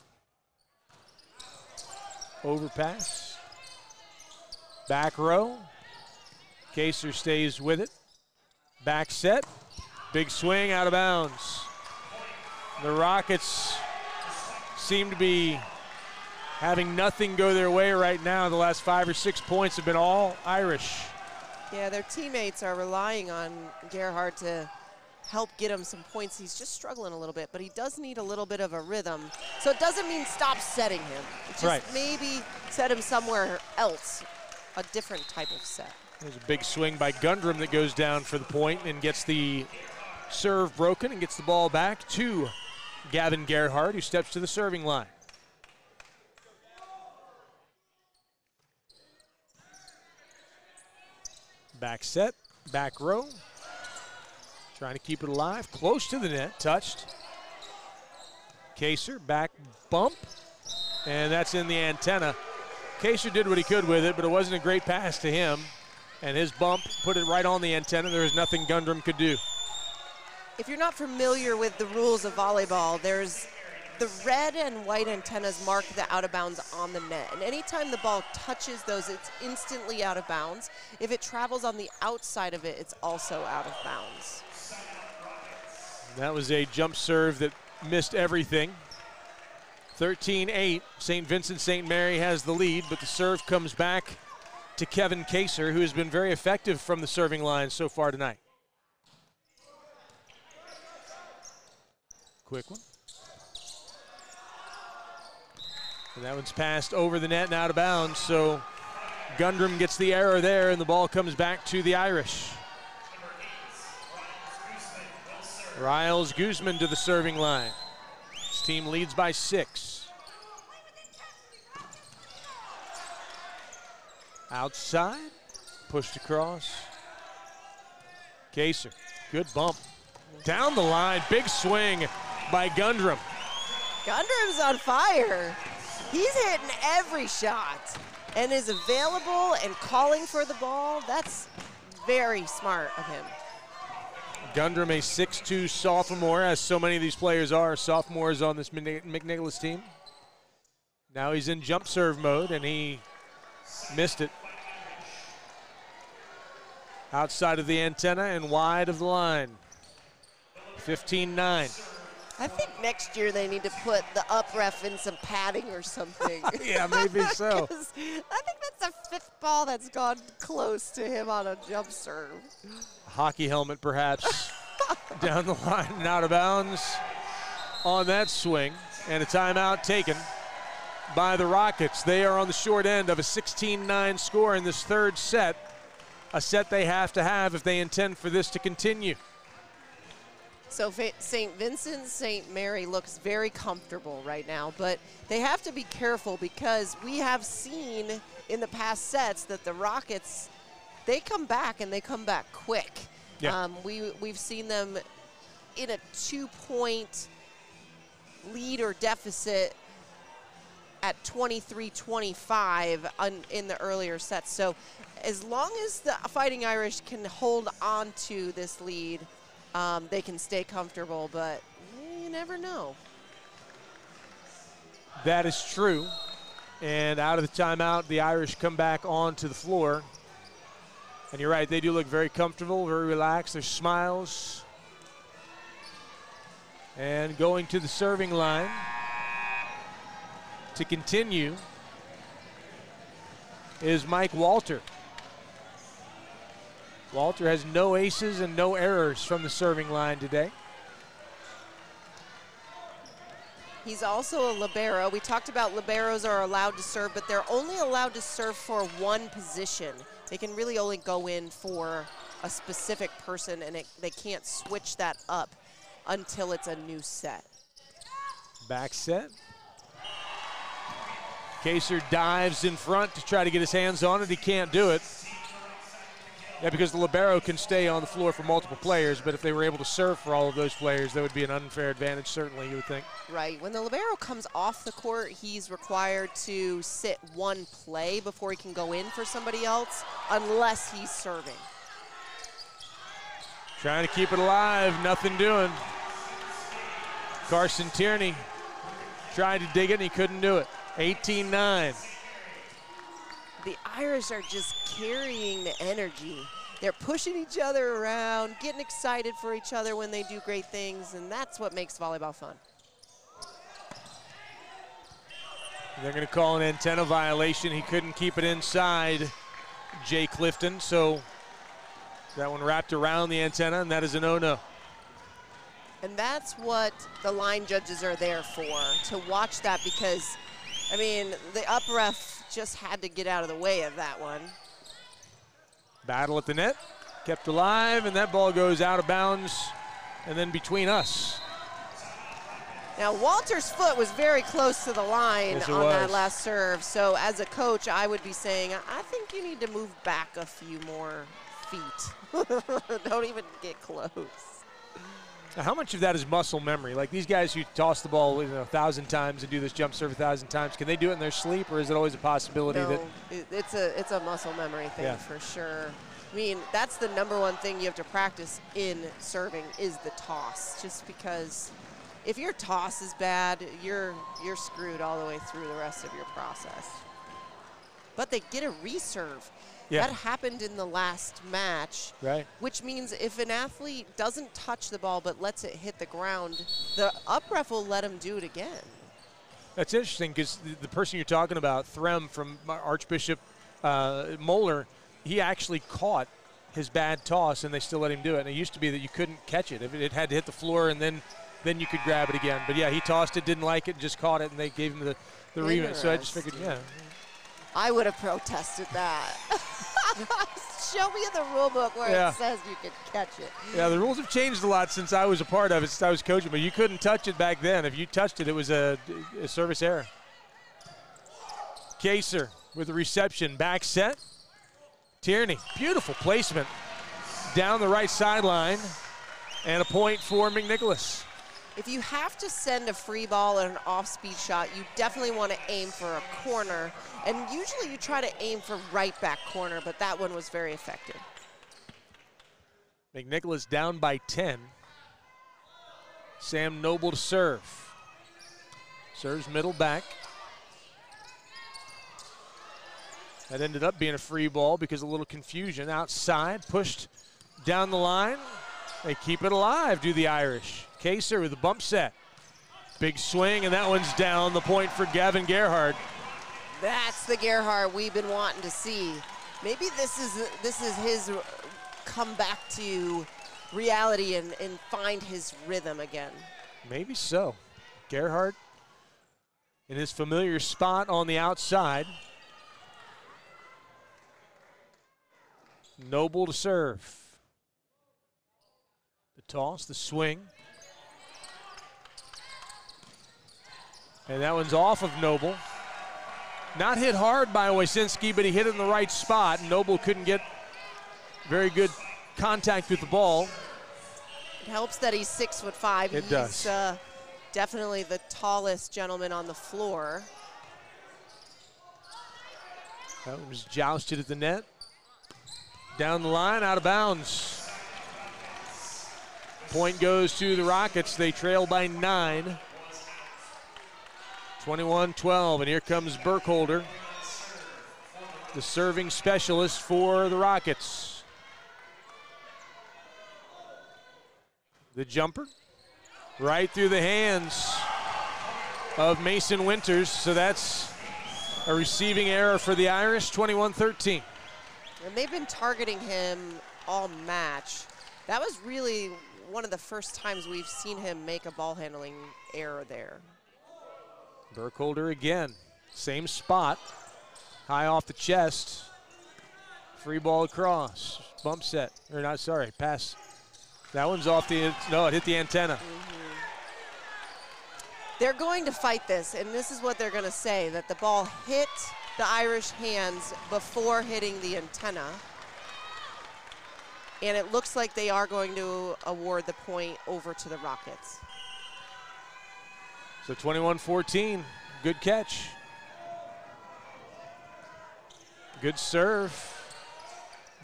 [SPEAKER 1] Overpass. Back row. Kaser stays with it. Back set. Big swing out of bounds. The Rockets seem to be having nothing go their way right now. The last 5 or 6 points have been all Irish.
[SPEAKER 2] Yeah, their teammates are relying on Gerhardt to help get him some points. He's just struggling a little bit, but he does need a little bit of a rhythm. So it doesn't mean stop setting him. It's just maybe set him somewhere else, a different type of set.
[SPEAKER 1] There's a big swing by Gundrum that goes down for the point and gets the serve broken and gets the ball back to Gavin Gerhardt, who steps to the serving line. Back set, back row. Trying to keep it alive, close to the net, touched. Kaser, back bump, and that's in the antenna. Kaser did what he could with it, but it wasn't a great pass to him. And his bump put it right on the antenna. There was nothing Gundrum could do.
[SPEAKER 2] If you're not familiar with the rules of volleyball, there's the red and white antennas mark the out of bounds on the net. And anytime the ball touches those, it's instantly out of bounds. If it travels on the outside of it, it's also out of bounds.
[SPEAKER 1] That was a jump serve that missed everything. 13-8, St. Vincent-St. Mary has the lead, but the serve comes back to Kevin Kaser, who has been very effective from the serving line so far tonight. Quick one. And that one's passed over the net and out of bounds, so Gundrum gets the error there, and the ball comes back to the Irish. Riles Guzman to the serving line. His team leads by 6. Outside, pushed across. Kaser, good bump. Down the line, big swing by Gundrum.
[SPEAKER 2] Gundrum's on fire. He's hitting every shot and is available and calling for the ball. That's very smart of him.
[SPEAKER 1] Gundrum, a 6'2" sophomore, as so many of these players are sophomores on this McNicholas team. Now he's in jump serve mode, and he missed it. Outside of the antenna and wide of the line. 15-9.
[SPEAKER 2] I think next year they need to put the up ref in some padding or something.
[SPEAKER 1] Yeah, maybe so.
[SPEAKER 2] 'Cause I think that's the 5th ball that's gone close to him on a jump serve.
[SPEAKER 1] Hockey helmet, perhaps, down the line and out of bounds on that swing. And a timeout taken by the Rockets. They are on the short end of a 16-9 score in this 3rd set, a set they have to have if they intend for this to continue.
[SPEAKER 2] So St. Vincent-St. Mary looks very comfortable right now, but they have to be careful because we have seen in the past sets that the Rockets, they come back and they come back quick.
[SPEAKER 1] Yeah.
[SPEAKER 2] We've seen them in a 2-point lead or deficit at 23-25 in the earlier sets. So as long as the Fighting Irish can hold on to this lead, they can stay comfortable, but you never know.
[SPEAKER 1] That is true. And out of the timeout, the Irish come back onto the floor. And you're right, they do look very comfortable, very relaxed. Their smiles. And going to the serving line to continue is Mike Walter. Walter has no aces and no errors from the serving line today.
[SPEAKER 2] He's also a libero. We talked about liberos are allowed to serve, but they're only allowed to serve for one position. They can really only go in for a specific person, and they can't switch that up until it's a new set.
[SPEAKER 1] Back set. Kaser dives in front to try to get his hands on it. He can't do it. Yeah, because the libero can stay on the floor for multiple players, but if they were able to serve for all of those players, that would be an unfair advantage, certainly, you would think.
[SPEAKER 2] Right. When the libero comes off the court, he's required to sit one play before he can go in for somebody else, unless he's serving.
[SPEAKER 1] Trying to keep it alive, nothing doing. Carson Tierney tried to dig it, and he couldn't do it. 18-9.
[SPEAKER 2] The Irish are just carrying the energy. They're pushing each other around, getting excited for each other when they do great things, and that's what makes volleyball fun.
[SPEAKER 1] They're going to call an antenna violation. He couldn't keep it inside Jay Clifton, so that one wrapped around the antenna, and that is a no-no.
[SPEAKER 2] And that's what the line judges are there for, to watch that, because, I mean, the up ref just had to get out of the way of that one.
[SPEAKER 1] Battle at the net, kept alive, and that ball goes out of bounds and then between us.
[SPEAKER 2] Now, Walter's foot was very close to the line on that last serve, so as a coach, I would be saying, I think you need to move back a few more feet. Don't even get close.
[SPEAKER 1] Now, how much of that is muscle memory? Like these guys who toss the ball 1,000 times and do this jump serve 1,000 times, can they do it in their sleep, or is it always a possibility
[SPEAKER 2] no,
[SPEAKER 1] that
[SPEAKER 2] it's a muscle memory thing for sure. I mean, that's the #1 thing you have to practice in serving is the toss, just because if your toss is bad, you're screwed all the way through the rest of your process. But they get a reserve.
[SPEAKER 1] Yeah.
[SPEAKER 2] That happened in the last match,
[SPEAKER 1] right?
[SPEAKER 2] Which means if an athlete doesn't touch the ball but lets it hit the ground, the up ref will let him do it again.
[SPEAKER 1] That's interesting because the person you're talking about, Threm from Archbishop Moeller, he actually caught his bad toss and they still let him do it. And it used to be that you couldn't catch it. If it had to hit the floor and then you could grab it again. But yeah, he tossed it, didn't like it, and just caught it, and they gave him the rematch. So I just figured, yeah.
[SPEAKER 2] I would have protested that. Show me in the rule book where it says you can catch it.
[SPEAKER 1] Yeah, the rules have changed a lot since I was a part of it, since I was coaching, but you couldn't touch it back then. If you touched it, it was a service error. Kaser with the reception, back set. Tierney, beautiful placement down the right sideline, and a point for McNicholas.
[SPEAKER 2] If you have to send a free ball and an off-speed shot, you definitely want to aim for a corner. And usually you try to aim for right back corner, but that one was very effective.
[SPEAKER 1] McNicholas down by 10. Sam Noble to serve. Serves middle back. That ended up being a free ball because of a little confusion. Outside, pushed down the line. They keep it alive, do the Irish. Kaser with a bump set. Big swing, and that one's down. The point for Gavin Gerhardt.
[SPEAKER 2] That's the Gerhardt we've been wanting to see. Maybe this is his comeback to reality and find his rhythm again.
[SPEAKER 1] Maybe so. Gerhardt in his familiar spot on the outside. Noble to serve. The toss, the swing. And that one's off of Noble. Not hit hard by Wysinski, but he hit it in the right spot. Noble couldn't get very good contact with the ball.
[SPEAKER 2] It helps that he's 6'5".
[SPEAKER 1] It does.
[SPEAKER 2] He's definitely the tallest gentleman on the floor.
[SPEAKER 1] That one was jousted at the net. Down the line, out of bounds. Point goes to the Rockets. They trail by 9. 21-12, and here comes Burkholder, the serving specialist for the Rockets. The jumper right through the hands of Mason Winters, so that's a receiving error for the Irish, 21-13.
[SPEAKER 2] And they've been targeting him all match. That was really one of the first times we've seen him make a ball handling error there.
[SPEAKER 1] Burkholder again, same spot, high off the chest, free ball across, bump set, or not, sorry, pass. That one's off the, no, it hit the antenna.
[SPEAKER 2] Mm-hmm. They're going to fight this, and this is what they're going to say, that the ball hit the Irish hands before hitting the antenna. And it looks like they are going to award the point over to the Rockets.
[SPEAKER 1] So 21-14, good catch. Good serve.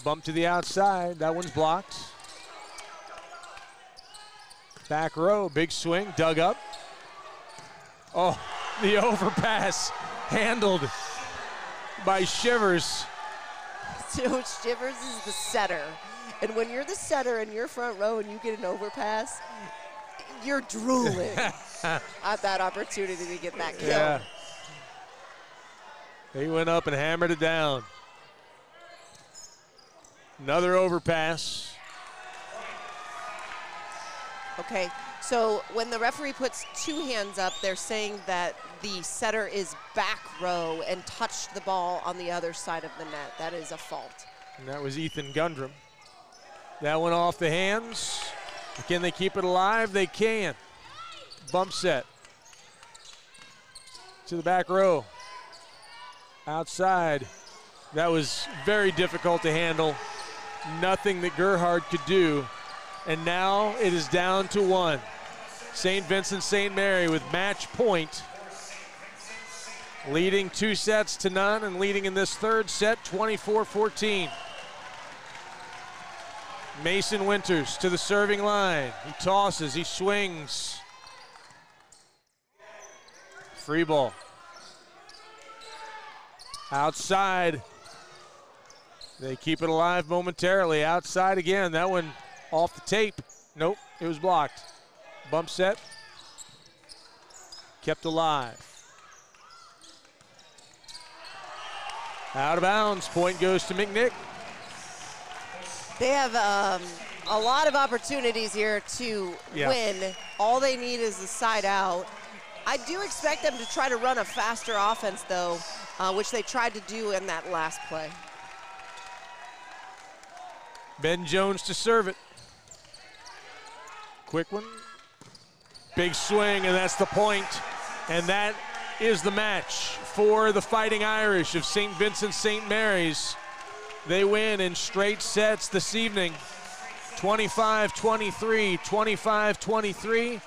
[SPEAKER 1] Bump to the outside, that one's blocked. Back row, big swing, dug up. Oh, the overpass handled by Shivers.
[SPEAKER 2] So Shivers is the setter. And when you're the setter in your front row and you get an overpass, you're drooling at that opportunity to get that kill.
[SPEAKER 1] Yeah. He went up and hammered it down. Another overpass.
[SPEAKER 2] Okay, so when the referee puts 2 hands up, they're saying that the setter is back row and touched the ball on the other side of the net. That is a fault.
[SPEAKER 1] And that was Ethan Gundrum. That one off the hands. Can they keep it alive? They can. Bump set. To the back row. Outside. That was very difficult to handle. Nothing that Gerhardt could do. And now it is down to 1. St. Vincent-St. Mary with match point. Leading 2 sets to none and leading in this third set 24-14. Mason Winters to the serving line. He tosses, he swings. Free ball. Outside. They keep it alive momentarily. Outside again. That one off the tape. Nope, it was blocked. Bump set. Kept alive. Out of bounds. Point goes to McNick.
[SPEAKER 2] They have a lot of opportunities here to win. All they need is the side out. I do expect them to try to run a faster offense, though, which they tried to do in that last play.
[SPEAKER 1] Ben Jones to serve it. Quick one. Big swing, and that's the point. And that is the match for the Fighting Irish of St. Vincent-St. Mary's. They win in straight sets this evening. 25-23, 25-23,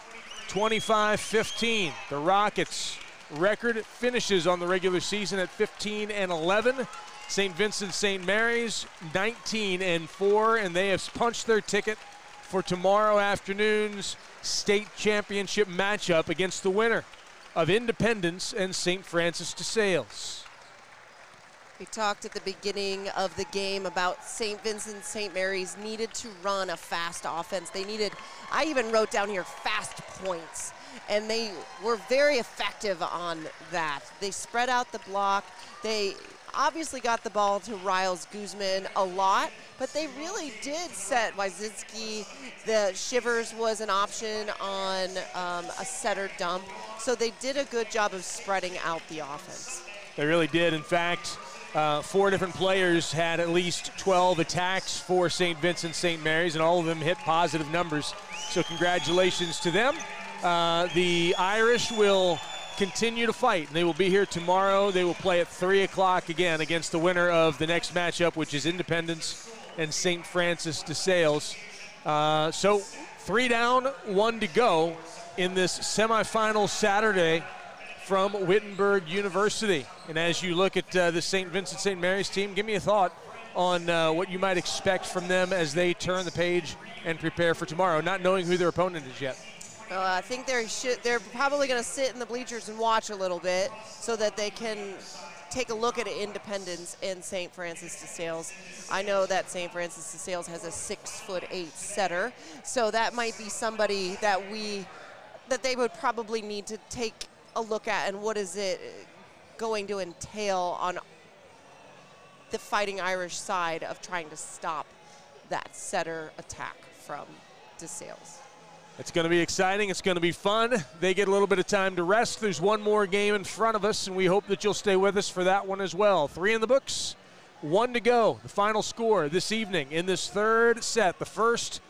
[SPEAKER 1] 25-15. The Rockets' record finishes on the regular season at 15-11. St. Vincent-St. Mary's 19-4, and they have punched their ticket for tomorrow afternoon's state championship matchup against the winner of Independence and St. Francis de Sales.
[SPEAKER 2] We talked at the beginning of the game about St. Vincent-St. Mary's needed to run a fast offense. They needed, I even wrote down here, fast points. And they were very effective on that. They spread out the block. They obviously got the ball to Riles Guzman a lot, but they really did set Wyszynski. The Shivers was an option on a setter dump. So they did a good job of spreading out the offense.
[SPEAKER 1] They really did. In fact, 4 different players had at least 12 attacks for St. Vincent-St. Mary's, and all of them hit positive numbers. So congratulations to them. The Irish will continue to fight, and they will be here tomorrow. They will play at 3 o'clock again against the winner of the next matchup, which is Independence and St. Francis de Sales. So 3 down, 1 to go in this semifinal Saturday from Wittenberg University. And as you look at the St. Vincent-St. Mary's team, give me a thought on what you might expect from them as they turn the page and prepare for tomorrow, not knowing who their opponent is yet.
[SPEAKER 2] I think they're probably going to sit in the bleachers and watch a little bit so that they can take a look at Independence and St. Francis de Sales. I know that St. Francis de Sales has a 6'8" setter, so that might be somebody that they would probably need to take a look at, and what is it going to entail on the Fighting Irish side of trying to stop that setter attack from de Sales.
[SPEAKER 1] It's going to be exciting. It's going to be fun. They get a little bit of time to rest. There's one more game in front of us, and we hope that you'll stay with us for that one as well. 3 in the books, 1 to go. The final score this evening in this 3rd set, the first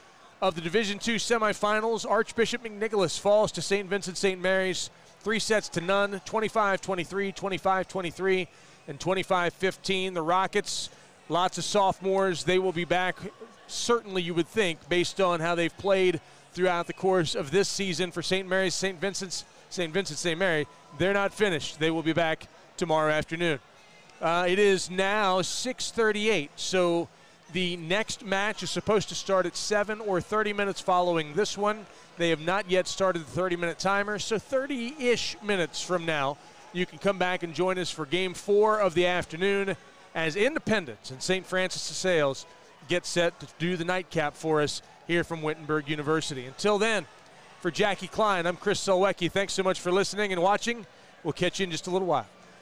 [SPEAKER 1] of the Division II semifinals. Archbishop McNicholas falls to St. Vincent-St. Mary's 3 sets to none, 25-23, 25-23, and 25-15. The Rockets, lots of sophomores. They will be back, certainly you would think, based on how they've played throughout the course of this season for St. Mary's, St. Vincent-St. Mary. They're not finished. They will be back tomorrow afternoon. It is now 6:38, so the next match is supposed to start at 7 or 30 minutes following this one. They have not yet started the 30-minute timer, so 30-ish minutes from now, you can come back and join us for Game 4 of the afternoon as Independence and St. Francis de Sales get set to do the nightcap for us here from Wittenberg University. Until then, for Jackie Klein, I'm Chris Selwecki. Thanks so much for listening and watching. We'll catch you in just a little while.